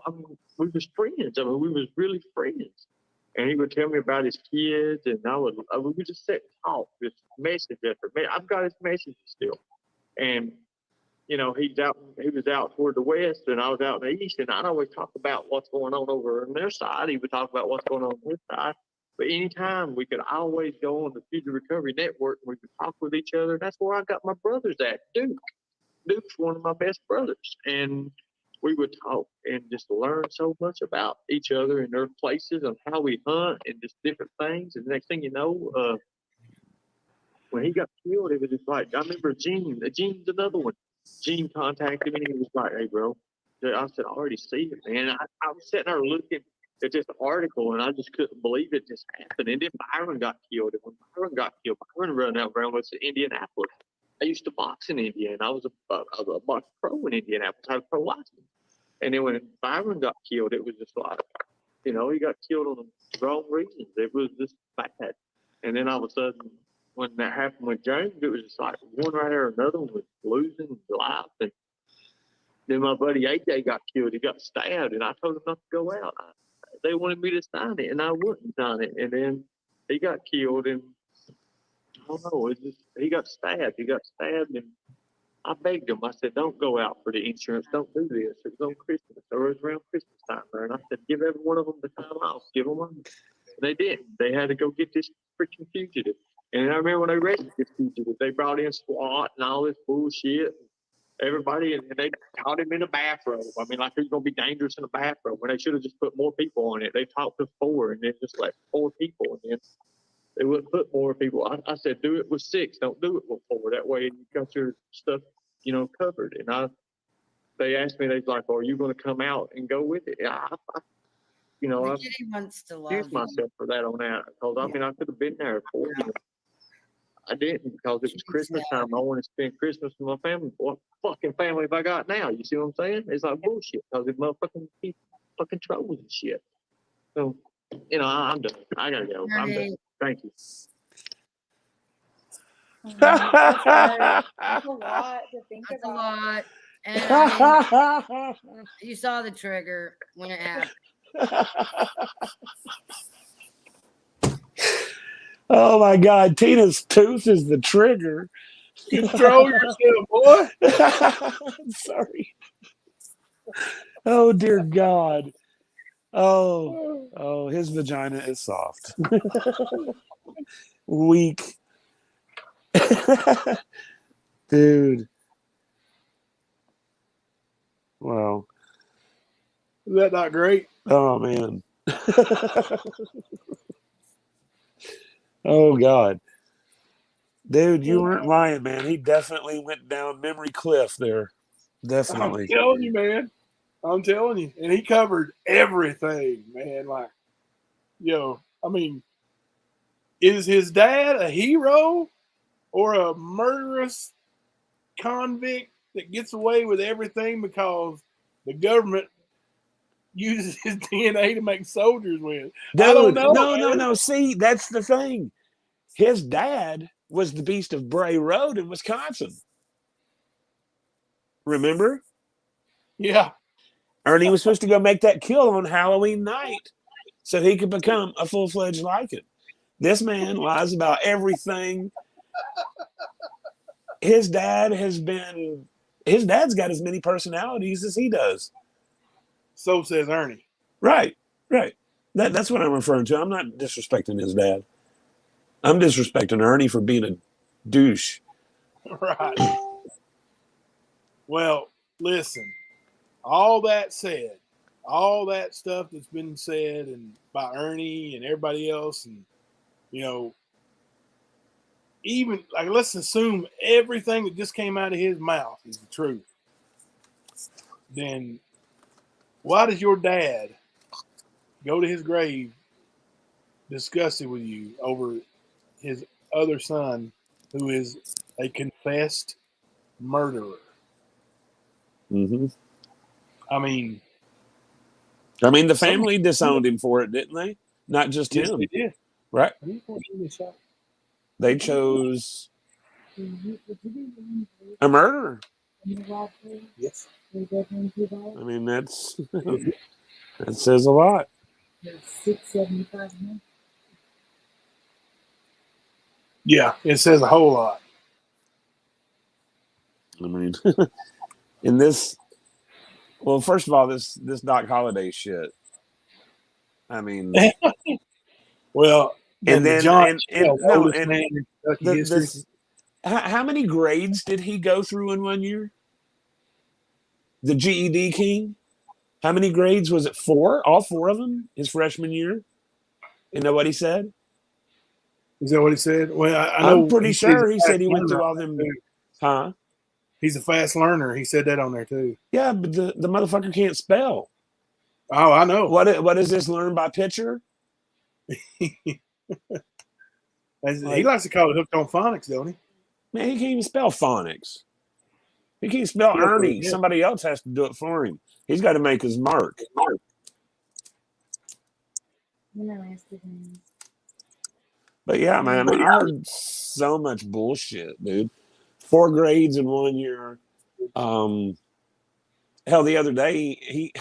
I mean, we was friends. I mean, we was really friends. And he would tell me about his kids, and we would just sit and talk, just message after message. I've got his messages still. And he was out toward the west, and I was out in the east, and I'd always talk about what's going on over on their side. He would talk about what's going on his side. But anytime we could always go on the Future Recovery Network, and we could talk with each other. That's where I got my brothers at. Duke's one of my best brothers, and we would talk and just learn so much about each other and their places and how we hunt and just different things. And the next thing you know, when he got killed, it was just like, I remember Gene's another one. Gene contacted me and he was like, "Hey, bro," I said, "I already see it, man." I was sitting there looking at this article and I just couldn't believe it just happened. And then Byron got killed. And when Byron got killed, Byron ran out around with Indianapolis. I used to box in Indiana. I was a box pro in Indianapolis. I had a pro license. And then when Byron got killed, it was just like, he got killed on the wrong reasons. It was just bad. And then all of a sudden, when that happened with James, it was just like one right there, another one was losing life. And then my buddy AJ got killed. He got stabbed, and I told him not to go out. They wanted me to sign it, and I wouldn't sign it. And then he got killed, and I don't know. He got stabbed. And I begged him. I said, "Don't go out for the insurance. Don't do this." It was on Christmas, or it was around Christmas time there. And I said, "Give every one of them the time off. Give them money." And they didn't. They had to go get this freaking fugitive. And I remember when they arrested this fugitive, they brought in SWAT and all this bullshit. Everybody, and they caught him in a bathrobe. I mean, like he was going to be dangerous in a bathrobe when they should have just put more people on it. They talked to 4 and then just let 4 people. And then they wouldn't put more people. I said, do it with 6. Don't do it with 4. That way you got your stuff, covered. And they asked me, they're like, "Are you going to come out and go with it?" I Kitty wants to love excuse you. myself for that on that. Because, I mean, I could have been there for him. I didn't because it was Christmas time. I want to spend Christmas with my family. What fucking family have I got now? You see what I'm saying? It's like bullshit because it motherfucking fucking trolls and shit. So, I'm done. I gotta go. I'm done. Thank you. That's a lot to think That's a about. lot. And I mean, you saw the trigger when it happened. Oh my God, Tina's tooth is the trigger. Control yourself, boy. Sorry. Oh dear God. Oh, his vagina is soft. Weak. Dude. Wow. Is that not great? Oh man. Oh God. Dude, you weren't lying, man. He definitely went down memory cliff there. Definitely. I'm telling you, man. I'm telling you. And he covered everything, man. Like, I mean, is his dad a hero or a murderous convict that gets away with everything because the government uses his DNA to make soldiers with? Dude, I don't know. no. See, that's the thing. His dad was the Beast of Bray Road in Wisconsin. Remember? Yeah. Ernie was supposed to go make that kill on Halloween night so he could become a full-fledged Lycan. This man lies about everything. His dad's got as many personalities as he does. So says Ernie. Right. That's what I'm referring to. I'm not disrespecting his dad. I'm disrespecting Ernie for being a douche. Right. Well, listen, all that said, all that stuff that's been said and by Ernie and everybody else, and even like, let's assume everything that just came out of his mouth is the truth. Then why does your dad go to his grave disgusted with you over his other son, who is a confessed murderer? Mm-hmm. I mean, the family disowned him for it, didn't they? Not just yes, him. they did. Right. Yes. They chose a murderer. Yes. I mean, that says a lot. Yeah, it says a whole lot. I mean, in this, well, first of all, this Doc Holliday shit. I mean, Well, and then John, how many grades did he go through in 1 year? The GED king. How many grades was it? 4? All 4 of them his freshman year. You know what he said? Is that what he said? Well, I know. I'm pretty sure he said he went through all them. Huh? He's a fast learner. He said that on there too. Yeah, but the motherfucker can't spell. Oh, I know. What is this? Learn by picture? He likes to call it hooked on phonics, don't he? Man, he can't even spell phonics. He can't spell Ernie. Yeah. Somebody else has to do it for him. He's got to make his mark. But yeah, man, I heard so much bullshit, dude. 4 grades in 1 year. Hell, the other day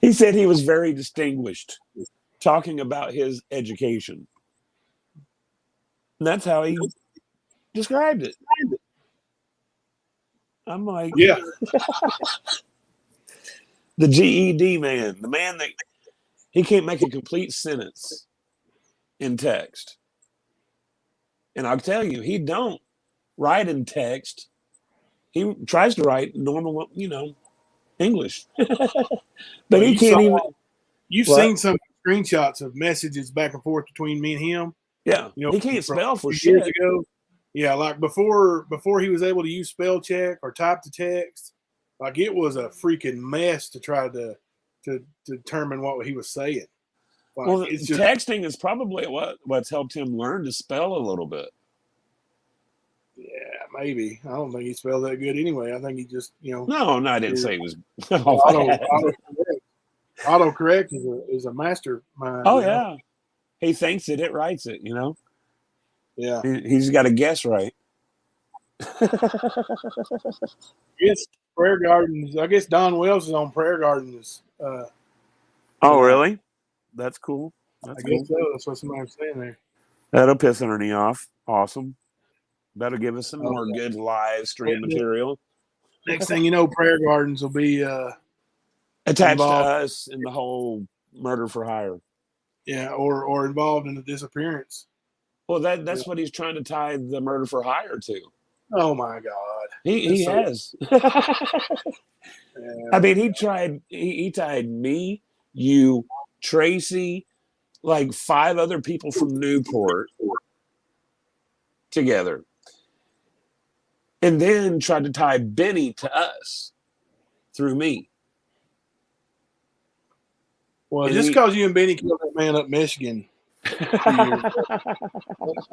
he said he was very distinguished, talking about his education. And that's how he described it. I'm like, yeah, the GED man, the man that he can't make a complete sentence in text. And I'll tell you, he don't write in text. He tries to write normal, English. But he can't even. You've seen some screenshots of messages back and forth between me and him. Yeah, he can't spell for years shit. ago. Yeah, like before he was able to use spell check or type to text, like it was a freaking mess to try to determine what he was saying. Like, Well, it's just, texting is probably what's helped him learn to spell a little bit. yeah, maybe. I don't think he spelled that good anyway. I think he just, No, I didn't say it was. Autocorrect is a mastermind. Oh yeah, he thinks it writes it. Yeah. He's got to guess right. I guess Prayer Gardens. I guess Don Wells is on Prayer Gardens. Oh, tonight. really? That's cool. I That's guess cool. so. That's what somebody was saying there. That'll piss Ernie off. Awesome. That'll give us some Oh, more good live stream yeah. material. Next thing you know, Prayer Gardens will be Attached involved. to us in the whole murder for hire. Yeah, or involved in the disappearance. Well, that's what he's trying to tie the murder for hire to. Oh my God. He So- has. Yeah. I mean, he tied me, you, Tracy, like 5 other people from Newport together. And then tried to tie Benny to us through me. Well, And just he- because you and Benny killed that man up Michigan,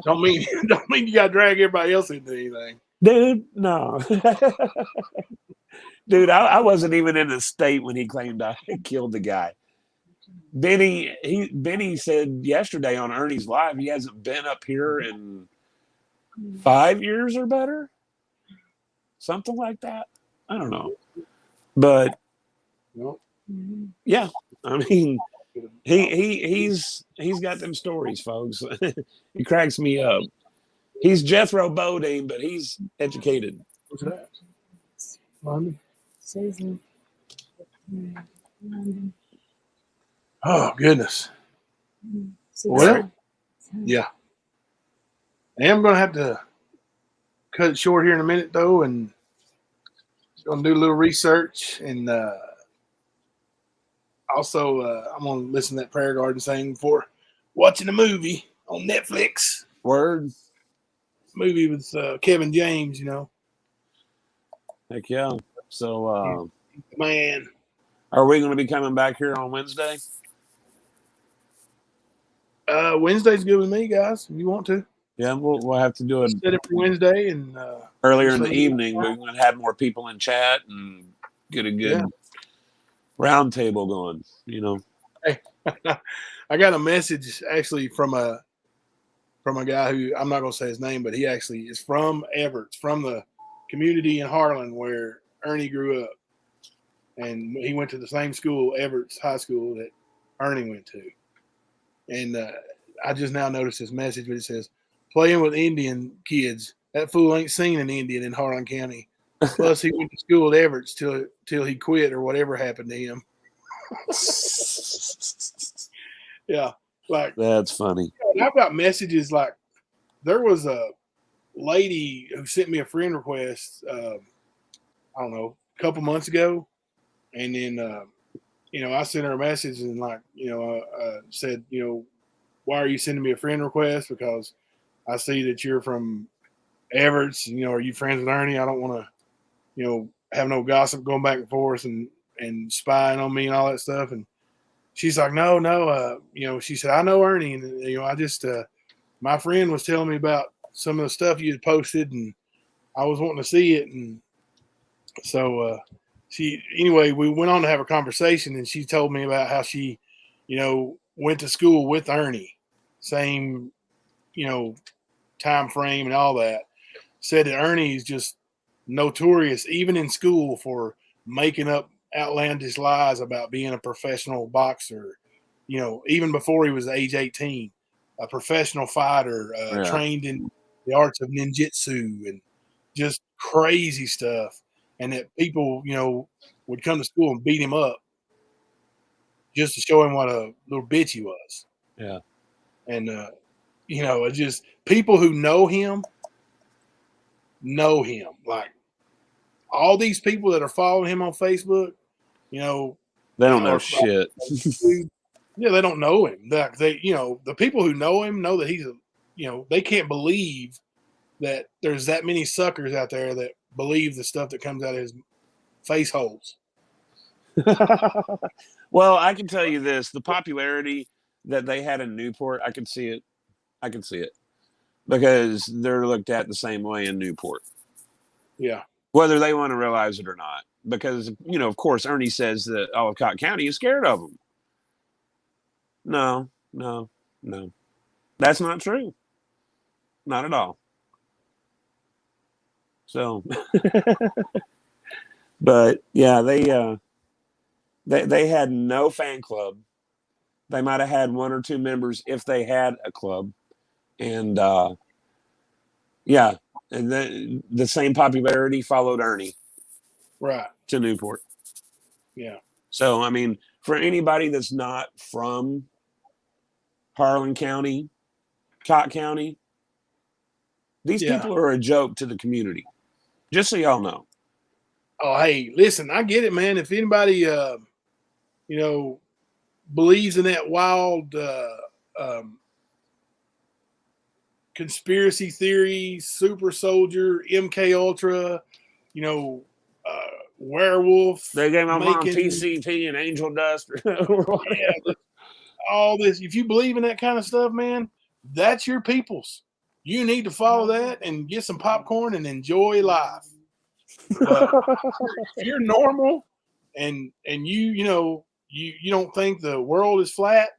don't mean you got to drag everybody else into anything. Dude, no. Dude, I wasn't even in the state when he claimed I killed the guy. Benny said yesterday on Ernie's Live he hasn't been up here in 5 years or better. Something like that. I don't know. But Nope. yeah, I mean he's got them stories, folks. He cracks me up. He's Jethro Bodine, but he's educated. What's that? London? Oh goodness. Well, yeah. I am going to have to cut it short here in a minute, though, and going to do a little research. And also, I'm going to listen to that Prayer Garden thing before watching a movie on Netflix. Word. Movie with Kevin James, you know. Heck yeah. So Man. are we going to be coming back here on Wednesday? Wednesday's good with me, guys, if you want to. Yeah, we'll have to do it Set it for Wednesday. And earlier in the so- evening. We're going to have more people in chat and get a good round table going, you know. I got a message actually from a guy who I'm not going to say his name, but he actually is from Everett, from the community in Harlan where Ernie grew up, and he went to the same school, Everett's High School, that Ernie went to. And I just now noticed this message, but it says, "Playing with Indian kids. That fool ain't seen an Indian in Harlan County. Plus, he went to school at Everett's till he quit or whatever happened to him." Yeah, like That's funny. I've got messages like there was a lady who sent me a friend request. I don't know, a couple months ago, and then I sent her a message and said, why are you sending me a friend request? Because I see that you're from Everett's. Are you friends with Ernie? I don't want to, have no gossip going back and forth and spying on me and all that stuff. And she's like, no. She said, I know Ernie, and I just my friend was telling me about some of the stuff you had posted, and I was wanting to see it, and so we went on to have a conversation, and she told me about how she, went to school with Ernie, same, time frame and all that. Said that Ernie's just notorious, even in school, for making up outlandish lies about being a professional boxer, even before he was age 18, a professional fighter, trained in the arts of ninjutsu and just crazy stuff. And that people, would come to school and beat him up just to show him what a little bitch he was. Yeah. And, it's just people who know him. Like all these people that are following him on Facebook, They don't know shit. Yeah, they don't know him. The people who know him know that he's they can't believe that there's that many suckers out there that believe the stuff that comes out of his face holes. Well, I can tell you this: the popularity that they had in Newport, I can see it. Because they're looked at the same way in Newport, Yeah. whether they want to realize it or not. Because, of course, Ernie says that Olcott County is scared of them. No. That's not true. Not at all. So, but yeah, they had no fan club. They might have had 1 or 2 members if they had a club, and yeah, and then the same popularity followed Ernie Right. to Newport. Yeah. So I mean, for anybody that's not from Harlan County, Cott County, these Yeah. people are a joke to the community. Just so y'all know. Oh, hey, listen, I get it, man. If anybody, you know, believes in that wild conspiracy theory, super soldier, MK Ultra, you know, werewolf. They gave my mom making- PCP and angel dust. Yeah, all this. If you believe in that kind of stuff, man, that's your people's. You need to follow that and get some popcorn and enjoy life. But if you're normal and you know you don't think the world is flat,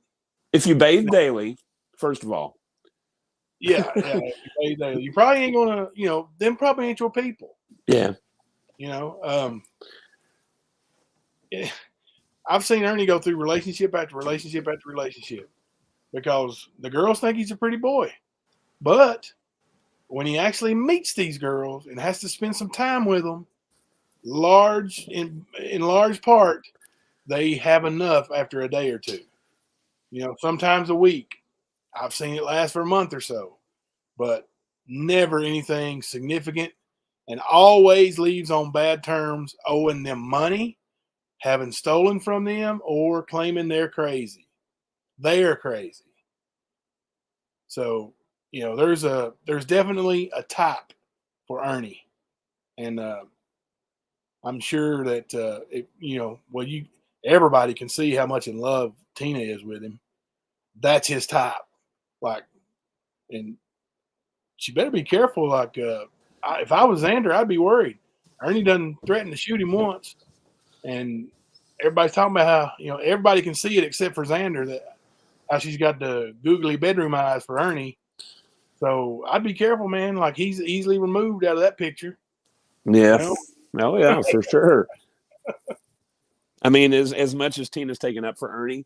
If you bathe daily, first of all. yeah, you probably ain't gonna, you know, them probably ain't your people. Yeah. You know, yeah, I've seen Ernie go through relationship after relationship after relationship because the girls think he's a pretty boy, but when he actually meets these girls and has to spend some time with them, in large part, they have enough after a day or two. You know, sometimes a week. I've seen it last for a month or so, but never anything significant, and always leaves on bad terms, owing them money, having stolen from them, or claiming they're crazy. They are crazy. So, you know, there's definitely a type for Ernie, and I'm sure that you know, well, everybody can see how much in love Tina is with him. That's his type. Like, and she better be careful. Like, if I was Xander, I'd be worried. Ernie done threatened to shoot him once, and everybody's talking about how, you know, everybody can see it except for Xander, that how she's got the googly bedroom eyes for Ernie. So I'd be careful, man. Like, he's easily removed out of that picture. Yeah. You Oh yeah, for sure. I mean, as much as Tina's taken up for Ernie,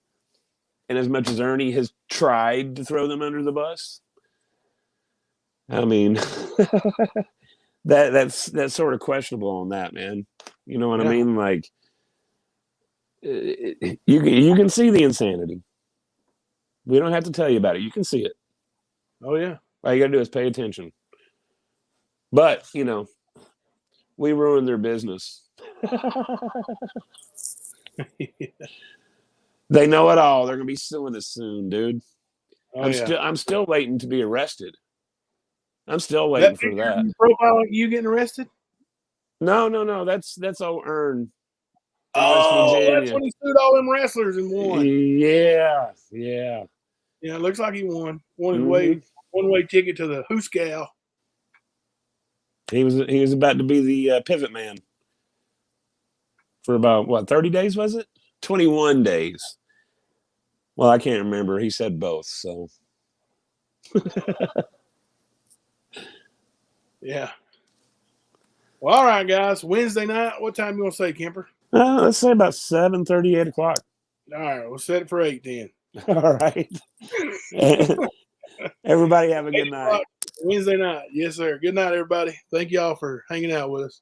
and as much as Ernie has tried to throw them under the bus, I mean, that's sort of questionable on that, man. You know what I Yeah. mean? Like, you can see the insanity. We don't have to tell you about it. You can see it. Oh yeah. All you got to do is pay attention. But, you know, we ruined their business. They know it all. They're going to be suing us soon, dude. Oh, I'm still waiting to be arrested. I'm still waiting for that. Profile of you getting arrested? No. That's old Ern. Oh, West Virginia. that's when he sued all them wrestlers and won. Yeah. Yeah, it looks like he won. Won his Mhm. one-way ticket to the Hooskow. He was about to be the pivot man for about, what, 30 days, was it? 21 days. Well, I can't remember. He said both, so. Yeah. Well, all right, guys. Wednesday night. What time you want to say, Kemper? Let's say about 7:30, 8 o'clock. All right, we'll set it for 8 then. All right. Everybody have a good 8 night. o'clock Wednesday night. Yes, sir. Good night, everybody. Thank y'all for hanging out with us.